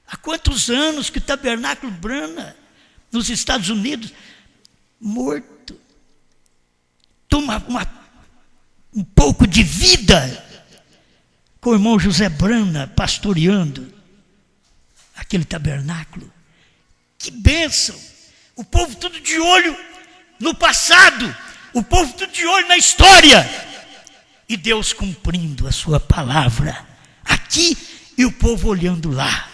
Há quantos anos que o tabernáculo Branham nos Estados Unidos morto. Toma um pouco de vida com o irmão José Branham pastoreando aquele tabernáculo. Que bênção! O povo tudo de olho no passado, o povo tudo de olho na história, e Deus cumprindo a sua palavra aqui e o povo olhando lá.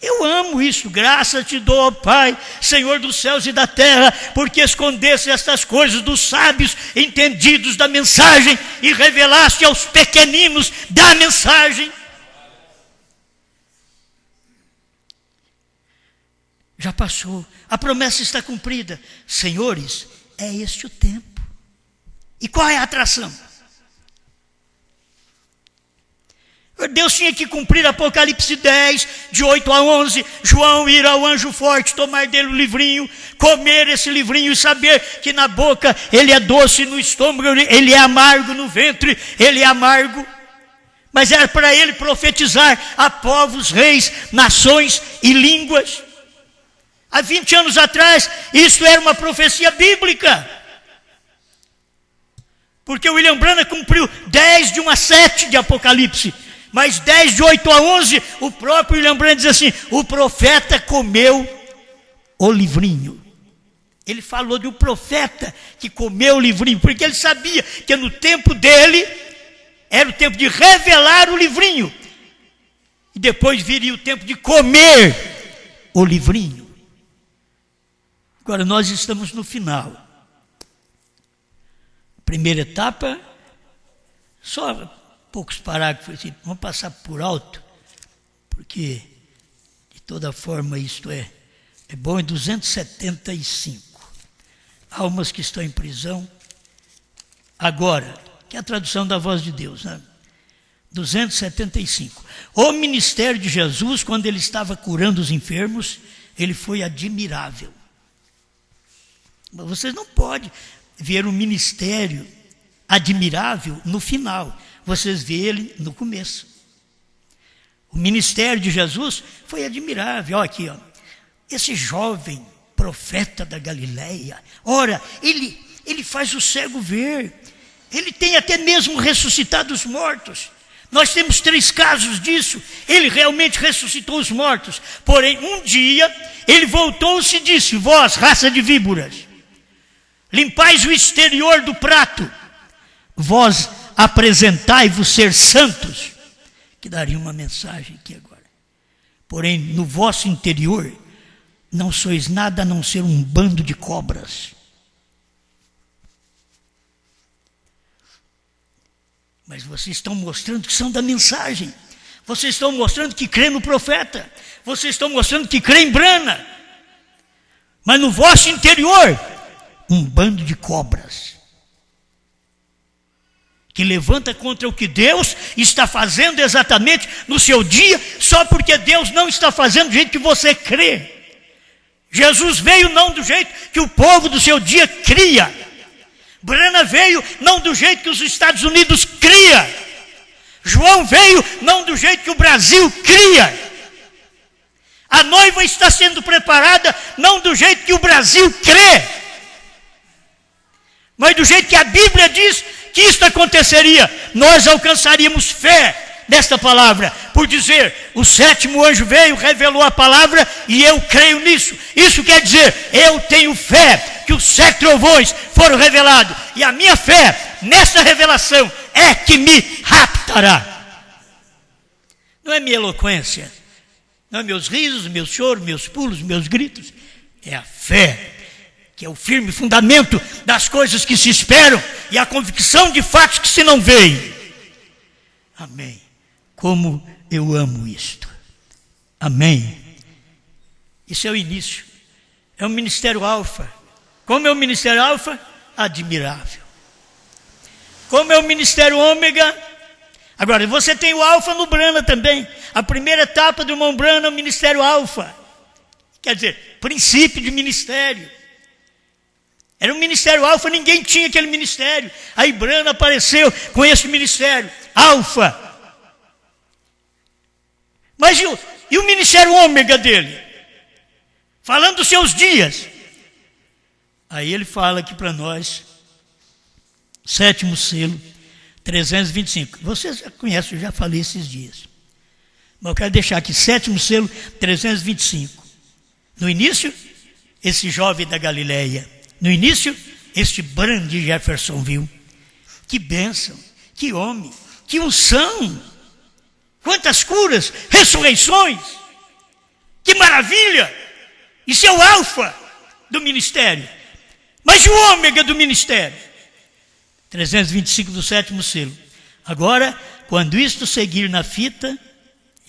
Eu amo isso, graças te dou, ó Pai, Senhor dos céus e da terra, porque escondeste estas coisas dos sábios entendidos da mensagem e revelaste aos pequeninos da mensagem. Já passou, a promessa está cumprida. Senhores, é este o tempo. E qual é a atração? Deus tinha que cumprir Apocalipse 10, de 8 a 11, João ir ao anjo forte, tomar dele o livrinho, comer esse livrinho e saber que na boca ele é doce, no estômago ele é amargo, no ventre ele é amargo. Mas era para ele profetizar a povos, reis, nações e línguas. Há 20 anos atrás, isso era uma profecia bíblica. Porque William Branham cumpriu 10 de 1 a 7 de Apocalipse. Mas 10 de 8 a 11, o próprio William Branham diz assim, o profeta comeu o livrinho. Ele falou de um profeta que comeu o livrinho, porque ele sabia que no tempo dele era o tempo de revelar o livrinho. E depois viria o tempo de comer o livrinho. Agora nós estamos no final. Primeira etapa, só poucos parágrafos, assim, vamos passar por alto, porque de toda forma isto é bom. Em 275. Almas que estão em prisão. Agora, que é a tradução da Voz de Deus, né? 275. O ministério de Jesus, quando ele estava curando os enfermos, ele foi admirável. Mas vocês não podem ver um ministério admirável no final. Vocês vê ele no começo. O ministério de Jesus foi admirável. Olha aqui, ó. Esse jovem profeta da Galileia, ora, ele faz o cego ver. Ele tem até mesmo ressuscitado os mortos. Nós temos 3 casos disso. Ele realmente ressuscitou os mortos. Porém, um dia, ele voltou-se e disse: vós, raça de víboras, limpais o exterior do prato, vós apresentai-vos ser santos. Que daria uma mensagem aqui agora. Porém, no vosso interior, não sois nada a não ser um bando de cobras. Mas vocês estão mostrando que são da mensagem. Vocês estão mostrando que crê no profeta. Vocês estão mostrando que crê em Brana. Mas no vosso interior, um bando de cobras. Que levanta contra o que Deus está fazendo exatamente no seu dia, só porque Deus não está fazendo do jeito que você crê. Jesus veio não do jeito que o povo do seu dia cria. Brana veio não do jeito que os Estados Unidos cria. João veio não do jeito que o Brasil cria. A noiva está sendo preparada não do jeito que o Brasil crê, mas do jeito que a Bíblia diz que isto aconteceria. Nós alcançaríamos fé desta palavra, por dizer: o 7º anjo veio, revelou a palavra e eu creio nisso. Isso quer dizer, eu tenho fé que os 7 trovões foram revelados, e a minha fé nessa revelação é que me raptará. Não é minha eloquência, não é meus risos, meus choros, meus pulos, meus gritos. É a fé, que é o firme fundamento das coisas que se esperam e a convicção de fatos que se não veem. Amém. Como eu amo isto. Amém. Isso é o início. É o ministério alfa. Como é o ministério alfa? Admirável. Como é o ministério ômega? Agora, você tem o alfa no Brana também. A primeira etapa do irmão Brana é o ministério alfa. Quer dizer, princípio de ministério. Era um ministério alfa, ninguém tinha aquele ministério. Aí Brana apareceu com esse ministério alfa. Mas e o ministério ômega dele? Falando dos seus dias. Aí ele fala aqui para nós, 7º selo, 325. Vocês já conhecem, eu já falei esses dias. Mas eu quero deixar aqui, 7º selo, 325. No início, esse jovem da Galileia. No início, este Brana de Jeffersonville. Que bênção, que homem, que unção. Quantas curas, ressurreições. Que maravilha. Isso é o alfa do ministério. Mas o ômega do ministério? 325 do 7º selo. Agora, quando isto seguir na fita,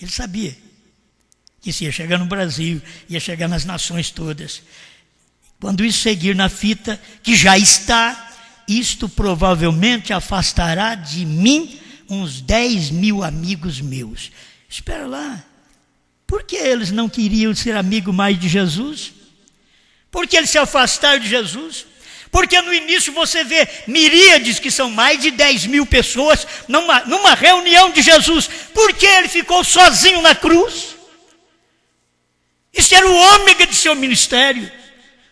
ele sabia que isso ia chegar no Brasil, ia chegar nas nações todas. Quando isso seguir na fita, que já está, isto provavelmente afastará de mim uns 10.000 amigos meus. Espera lá. Por que eles não queriam ser amigo mais de Jesus? Por que eles se afastaram de Jesus? Porque no início você vê miríades, que são mais de 10.000 pessoas, numa reunião de Jesus. Por que ele ficou sozinho na cruz? Isso era o ômega de seu ministério.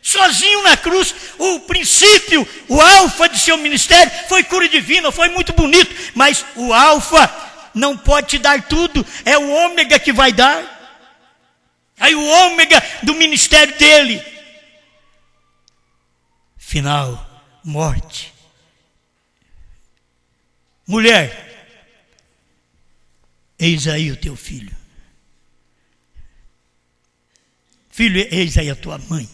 Sozinho na cruz, o princípio, o alfa de seu ministério foi cura divina, foi muito bonito, mas o alfa não pode te dar tudo, é o ômega que vai dar. Aí o ômega do ministério dele final, morte. Mulher, eis aí o teu filho. Filho, eis aí a tua mãe.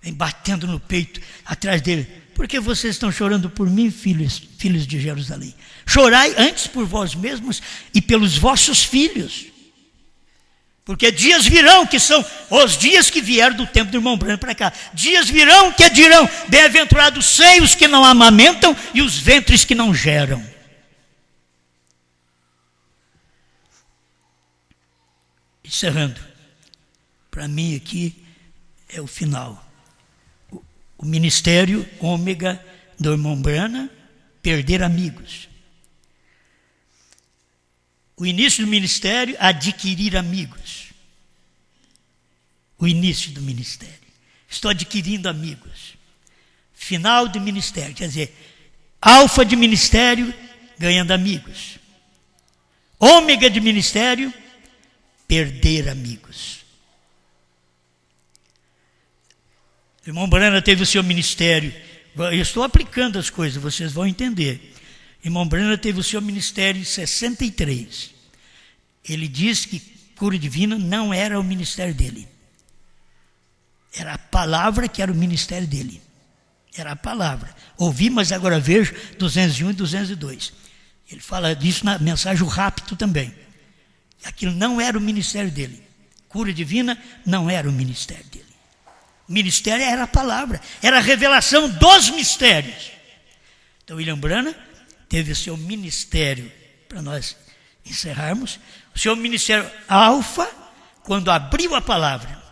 Vem batendo no peito, atrás dele. Por que vocês estão chorando por mim, filhos de Jerusalém? Chorai antes por vós mesmos e pelos vossos filhos. Porque dias virão, que são os dias que vieram do tempo do irmão Branham para cá. Dias virão que dirão, bem-aventurados os seios que não amamentam e os ventres que não geram. Encerrando, para mim aqui é o final. O ministério ômega do irmão Branham, perder amigos. O início do ministério, adquirir amigos. O início do ministério. Estou adquirindo amigos. Final do ministério, quer dizer, alfa de ministério, ganhando amigos. Ômega de ministério, perder amigos. O irmão Branham teve o seu ministério. Eu estou aplicando as coisas, vocês vão entender. O irmão Branham teve o seu ministério em 63. Ele disse que cura divina não era o ministério dele. Era a palavra que era o ministério dele. Era a palavra. Ouvi, mas agora vejo 201 e 202. Ele fala disso na mensagem O Rapto também. Aquilo não era o ministério dele. Cura divina não era o ministério dele. O ministério era a palavra, era a revelação dos mistérios. Então, William Branham teve o seu ministério, para nós encerrarmos, o seu ministério alfa, quando abriu a palavra.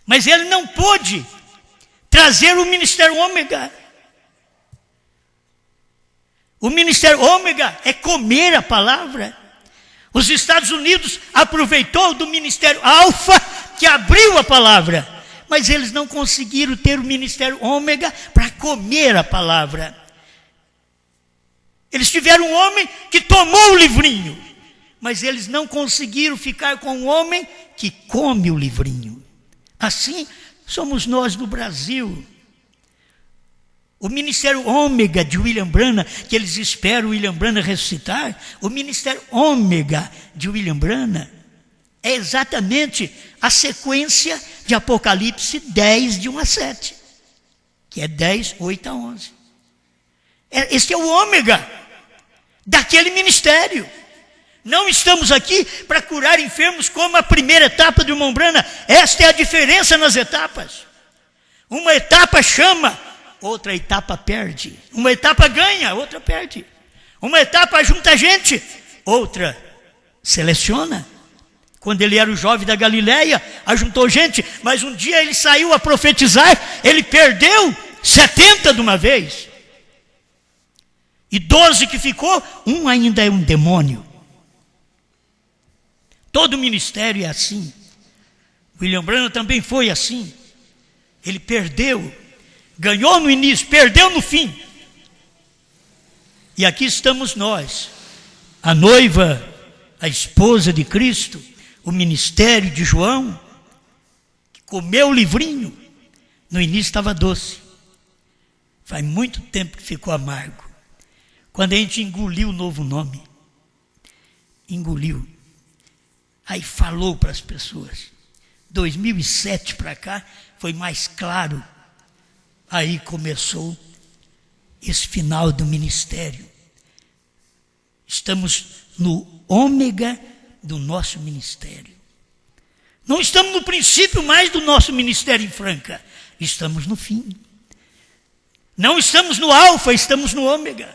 Mas ele não pôde trazer o ministério ômega. O ministério ômega é comer a palavra. Os Estados Unidos aproveitou do ministério alfa, que abriu a palavra, mas eles não conseguiram ter o ministério ômega para comer a palavra. Eles tiveram um homem que tomou o livrinho, mas eles não conseguiram ficar com um homem que come o livrinho. Assim somos nós no Brasil. O ministério ômega de William Branham, que eles esperam William Branham ressuscitar, o ministério ômega de William Branham é exatamente a sequência de Apocalipse 10, de 1 a 7, que é 10, 8 a 11. Esse é o ômega daquele ministério. Não estamos aqui para curar enfermos como a primeira etapa do irmão Branham. Esta é a diferença nas etapas. Uma etapa chama, outra etapa perde. Uma etapa ganha, outra perde. Uma etapa junta gente, outra seleciona. Quando ele era o jovem da Galileia, ajuntou gente, mas um dia ele saiu a profetizar, ele perdeu 70 de uma vez. E 12 que ficou, um ainda é um demônio. Todo ministério é assim. William Branham também foi assim. Ele perdeu, ganhou no início, perdeu no fim. E aqui estamos nós, a noiva, a esposa de Cristo, o ministério de João, que comeu o livrinho. No início estava doce. Faz muito tempo que ficou amargo. Quando a gente engoliu o novo nome, engoliu. Aí falou para as pessoas. 2007 para cá foi mais claro. Aí começou esse final do ministério. Estamos no ômega do nosso ministério. Não estamos no princípio mais do nosso ministério em Franca. Estamos no fim. Não estamos no alfa, estamos no ômega.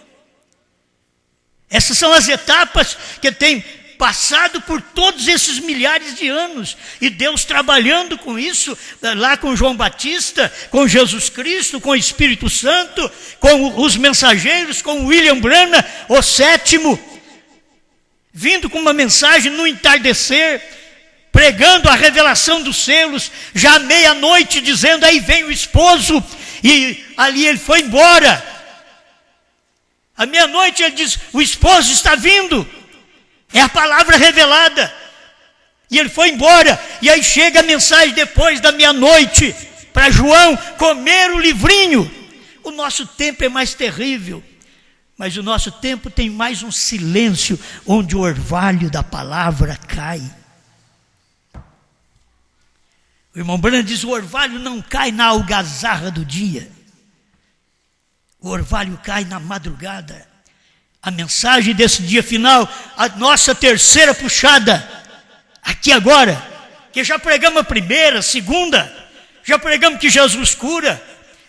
Essas são as etapas que tem passado por todos esses milhares de anos. E Deus trabalhando com isso, lá com João Batista, com Jesus Cristo, com o Espírito Santo, com os mensageiros, com William Branham, o sétimo, vindo com uma mensagem no entardecer, pregando a revelação dos selos, já à meia-noite, dizendo, aí vem o esposo, e ali ele foi embora. À meia-noite ele diz, o esposo está vindo. É a palavra revelada. E ele foi embora. E aí chega a mensagem depois da meia-noite, para João comer o livrinho. O nosso tempo é mais terrível. Mas o nosso tempo tem mais um silêncio, onde o orvalho da palavra cai. O irmão Branham diz: o orvalho não cai na algazarra do dia. O orvalho cai na madrugada. A mensagem desse dia final, a nossa terceira puxada, aqui agora, que já pregamos a primeira, a segunda, já pregamos que Jesus cura,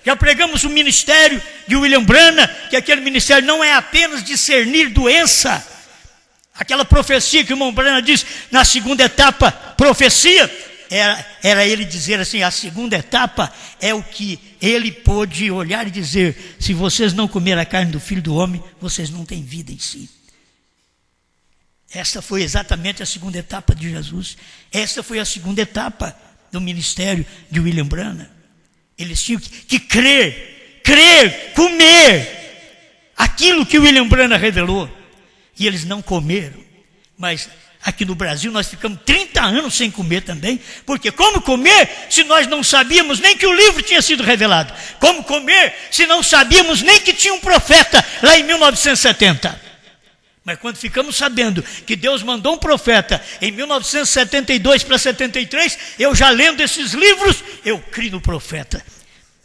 já pregamos o ministério de William Branham, que aquele ministério não é apenas discernir doença. Aquela profecia que o irmão Branham diz na segunda etapa, profecia, era ele dizer assim: a segunda etapa é o que ele pôde olhar e dizer: se vocês não comerem a carne do Filho do Homem, vocês não têm vida em si. Essa foi exatamente a segunda etapa de Jesus. Essa foi a segunda etapa do ministério de William Branham. Eles tinham que crer, comer aquilo que William Branham revelou. E eles não comeram. Mas aqui no Brasil nós ficamos 30 anos sem comer também. Porque como comer se nós não sabíamos nem que o livro tinha sido revelado? Como comer se não sabíamos nem que tinha um profeta lá em 1970? Mas quando ficamos sabendo que Deus mandou um profeta em 1972 para 73, eu já lendo esses livros, eu criei no profeta.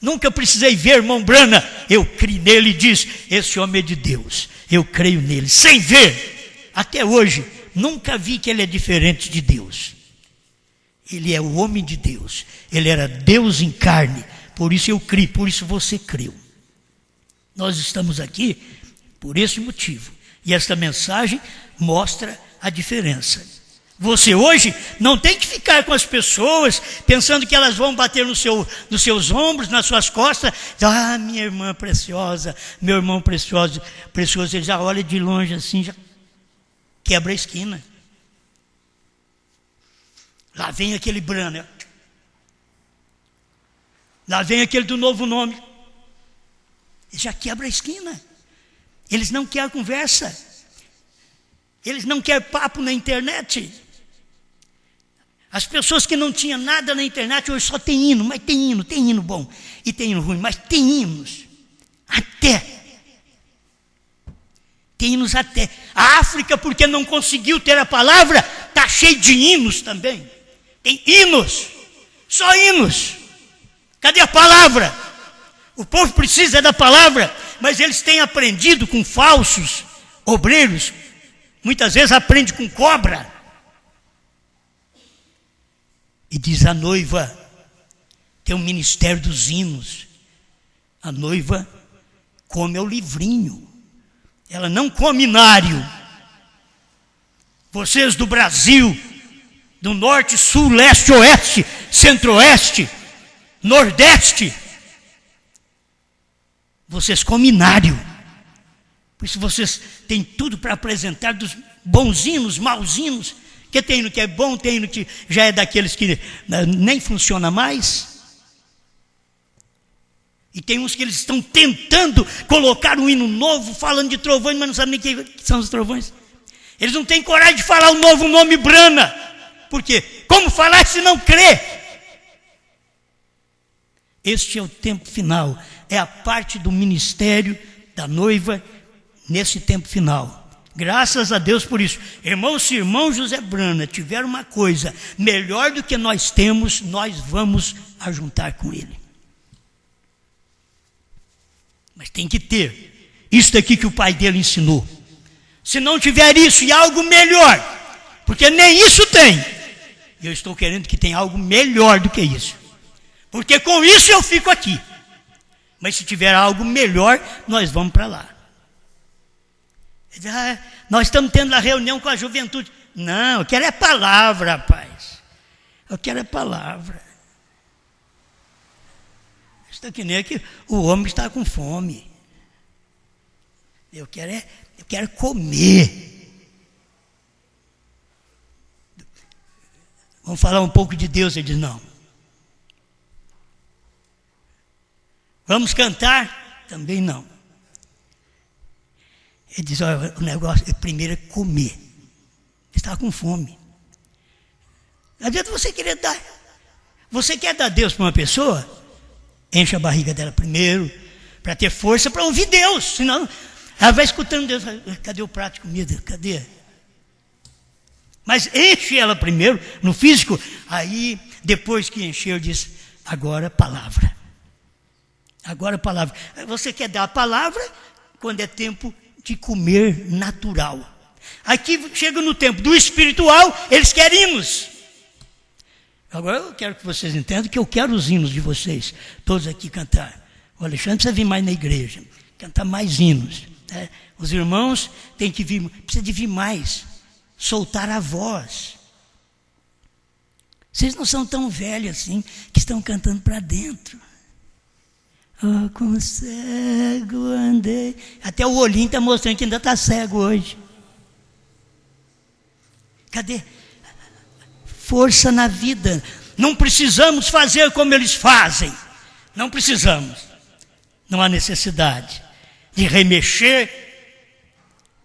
Nunca precisei ver irmão Branham, eu criei nele e diz: esse homem é de Deus, eu creio nele, sem ver. Até hoje, nunca vi que ele é diferente de Deus. Ele é o homem de Deus, ele era Deus em carne, por isso eu criei, por isso você creu. Nós estamos aqui por esse motivo. E esta mensagem mostra a diferença. Você hoje não tem que ficar com as pessoas pensando que elas vão bater nos seus ombros, nas suas costas. Ah, minha irmã preciosa, meu irmão precioso, ele já olha de longe assim, já quebra a esquina. Lá vem aquele Branham. Lá vem aquele do novo nome. Ele já quebra a esquina. Eles não querem conversa. Eles não querem papo na internet. As pessoas que não tinham nada na internet hoje só tem hino, mas tem hino bom e tem hino ruim, mas tem hinos até. Tem hinos até. A África, porque não conseguiu ter a palavra, está cheio de hinos também. Tem hinos, só hinos. Cadê a palavra? O povo precisa da palavra, mas eles têm aprendido com falsos obreiros. Muitas vezes aprende com cobra. E diz: a noiva tem um ministério dos hinos. A noiva come o livrinho. Ela não come inário. Vocês do Brasil, do norte, sul, leste, oeste, centro-oeste, nordeste, vocês comem inário. Por isso vocês têm tudo para apresentar, dos bonzinhos, mauzinhos, que tem no que é bom, tem no que já é daqueles que nem funciona mais. E tem uns que eles estão tentando colocar um hino novo, falando de trovões, mas não sabem nem o que são os trovões. Eles não têm coragem de falar o novo nome Branham. Por quê? Como falar se não crê? Este é o tempo final. É a parte do ministério da noiva nesse tempo final. Graças a Deus por isso. Irmãos, se irmão José Branham tiver uma coisa melhor do que nós temos, nós vamos ajuntar com ele. Mas tem que ter isso daqui que o pai dele ensinou. Se não tiver isso e algo melhor, porque nem isso tem, eu estou querendo que tenha algo melhor do que isso, porque com isso eu fico aqui. Mas se tiver algo melhor, nós vamos para lá. Nós estamos tendo a reunião com a juventude. Não, eu quero é palavra, rapaz. Eu quero é palavra. Está que nem aqui, o homem está com fome. Eu quero comer. Vamos falar um pouco de Deus. Ele diz: não. Vamos cantar? Também não. Ele diz: olha, o negócio primeiro é comer. Ele estava com fome. Não adianta você querer dar. Você quer dar Deus para uma pessoa? Enche a barriga dela primeiro, para ter força para ouvir Deus. Senão, ela vai escutando Deus. Cadê o prato de comida? Cadê? Mas enche ela primeiro, no físico. Aí, depois que encher, diz, agora palavra. Agora palavra. Você quer dar a palavra quando é tempo de comer natural. Aqui chega no tempo do espiritual, eles querem hinos. Agora eu quero que vocês entendam que eu quero os hinos de vocês, todos aqui cantar. O Alexandre precisa vir mais na igreja, cantar mais hinos. Né? Os irmãos têm que vir, precisa de vir mais, soltar a voz. Vocês não são tão velhos assim, que estão cantando para dentro. Oh, com cego andei. Até o olhinho está mostrando que ainda está cego hoje. Cadê? Força na vida. Não precisamos fazer como eles fazem. Não precisamos. Não há necessidade de remexer,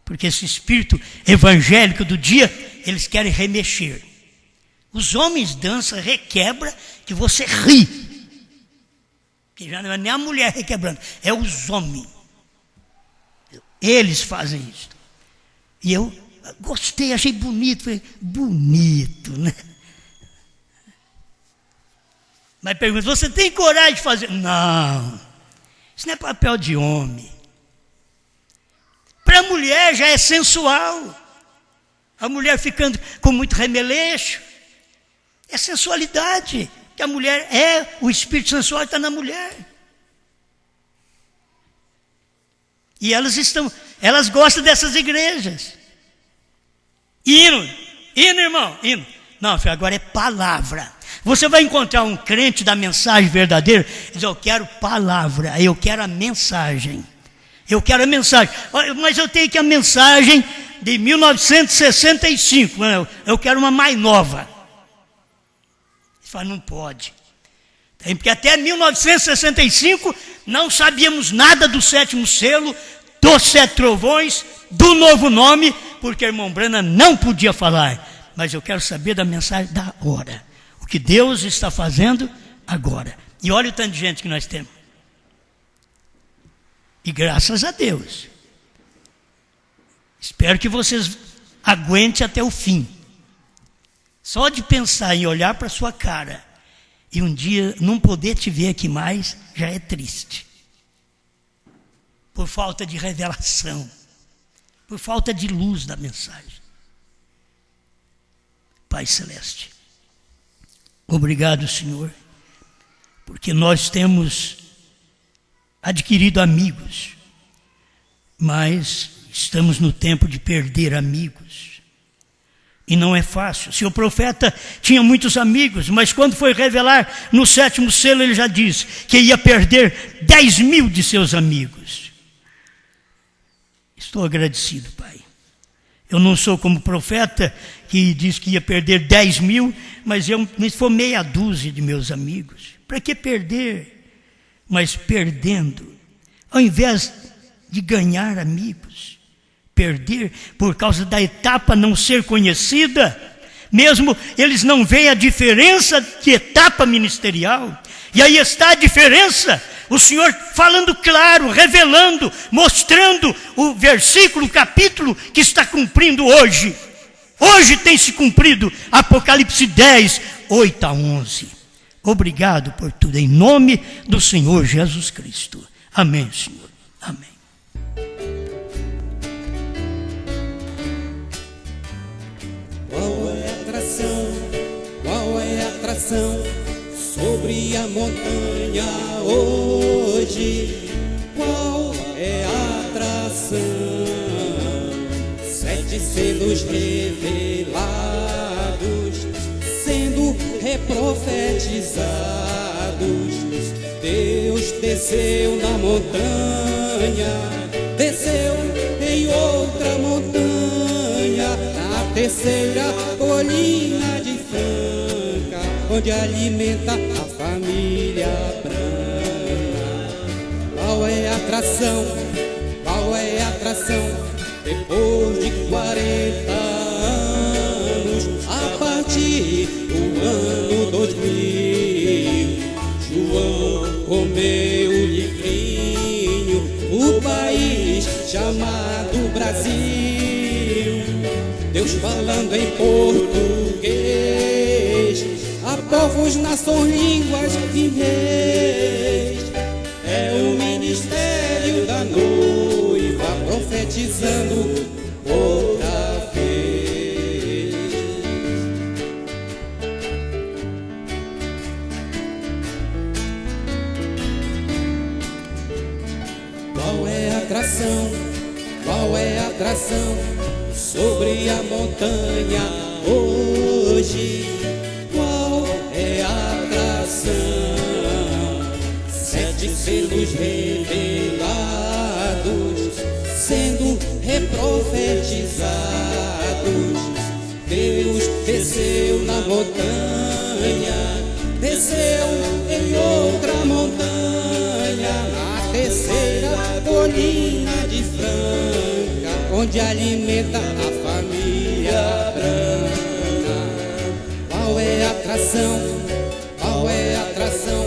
porque esse espírito evangélico do dia, eles querem remexer. Os homens dançam, requebra, que você ri. Que já não é nem a mulher requebrando, é os homens. Eles fazem isso. E eu gostei, achei bonito. Falei, bonito, né? Mas pergunta, você tem coragem de fazer? Não, isso não é papel de homem. Para a mulher já é sensual. A mulher ficando com muito remeleixo. É sensualidade. Que a mulher é, o espírito sensual está na mulher. E elas gostam dessas igrejas. Hino, irmão, hino. Não, filho, agora é palavra. Você vai encontrar um crente da mensagem verdadeira, diz, eu quero palavra, eu quero a mensagem. Eu quero a mensagem. Mas eu tenho aqui a mensagem de 1965, eu quero uma mais nova. Ele fala, não pode. Porque até 1965 não sabíamos nada do sétimo selo, dos 7 trovões, do novo nome, porque irmão Branham não podia falar. Mas eu quero saber da mensagem da hora. O que Deus está fazendo agora. E olha o tanto de gente que nós temos. E graças a Deus. Espero que vocês aguentem até o fim. Só de pensar em olhar para a sua cara e um dia não poder te ver aqui mais, já é triste. Por falta de revelação. Por falta de luz da mensagem. Pai Celeste, obrigado, Senhor, porque nós temos adquirido amigos, mas estamos no tempo de perder amigos. E não é fácil. Se o profeta tinha muitos amigos, mas quando foi revelar no 7º selo, ele já disse que ia perder 10.000 de seus amigos. Estou agradecido, Pai. Eu não sou como profeta que diz que ia perder 10.000, mas eu me formei meia dúzia de meus amigos. Para que perder? Mas perdendo, ao invés de ganhar amigos, perder por causa da etapa não ser conhecida, mesmo eles não veem a diferença de etapa ministerial. E aí está a diferença. O Senhor falando claro, revelando, mostrando o versículo, o capítulo que está cumprindo hoje. Hoje tem se cumprido Apocalipse 10, 8 a 11. Obrigado por tudo, em nome do Senhor Jesus Cristo. Amém, Senhor. Amém. Qual é a atração? Qual é a atração sobre a montanha hoje? Qual é a atração? 7 selos revelados, sendo reprofetizados. Deus desceu na montanha, desceu em outra montanha, na terceira colina de Franca, onde alimenta a família branca. Qual é a atração? Qual é a atração? Depois de 40 anos, a partir do comeu o livrinho, o país chamado Brasil. Deus falando em português, a povos, nações, línguas e reis. É o ministério da noiva profetizando outra vez. Qual é a atração? Qual é a atração sobre a montanha hoje? Qual é a atração? 7 selos revelados, sendo reprofetizados. Deus desceu na montanha, desceu em outra montanha, na terceira colina de Franca, onde alimenta a família branca. Qual é a atração? Qual é a atração?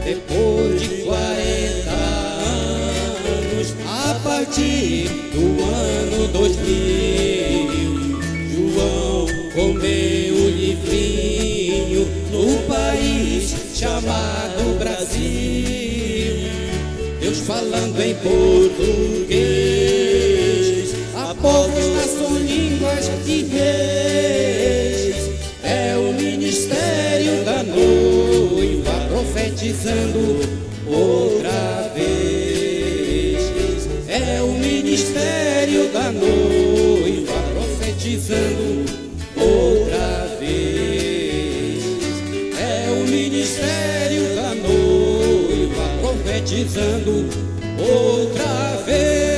Depois de 40 anos, a partir do ano 2000, João comeu o livrinho no país chamado Brasil. Deus falando em português, a povos, nações, línguas e reis. É o ministério da noiva profetizando outra vez. É o ministério da noiva profetizando outra vez. É o ministério da noiva profetizando outra vez.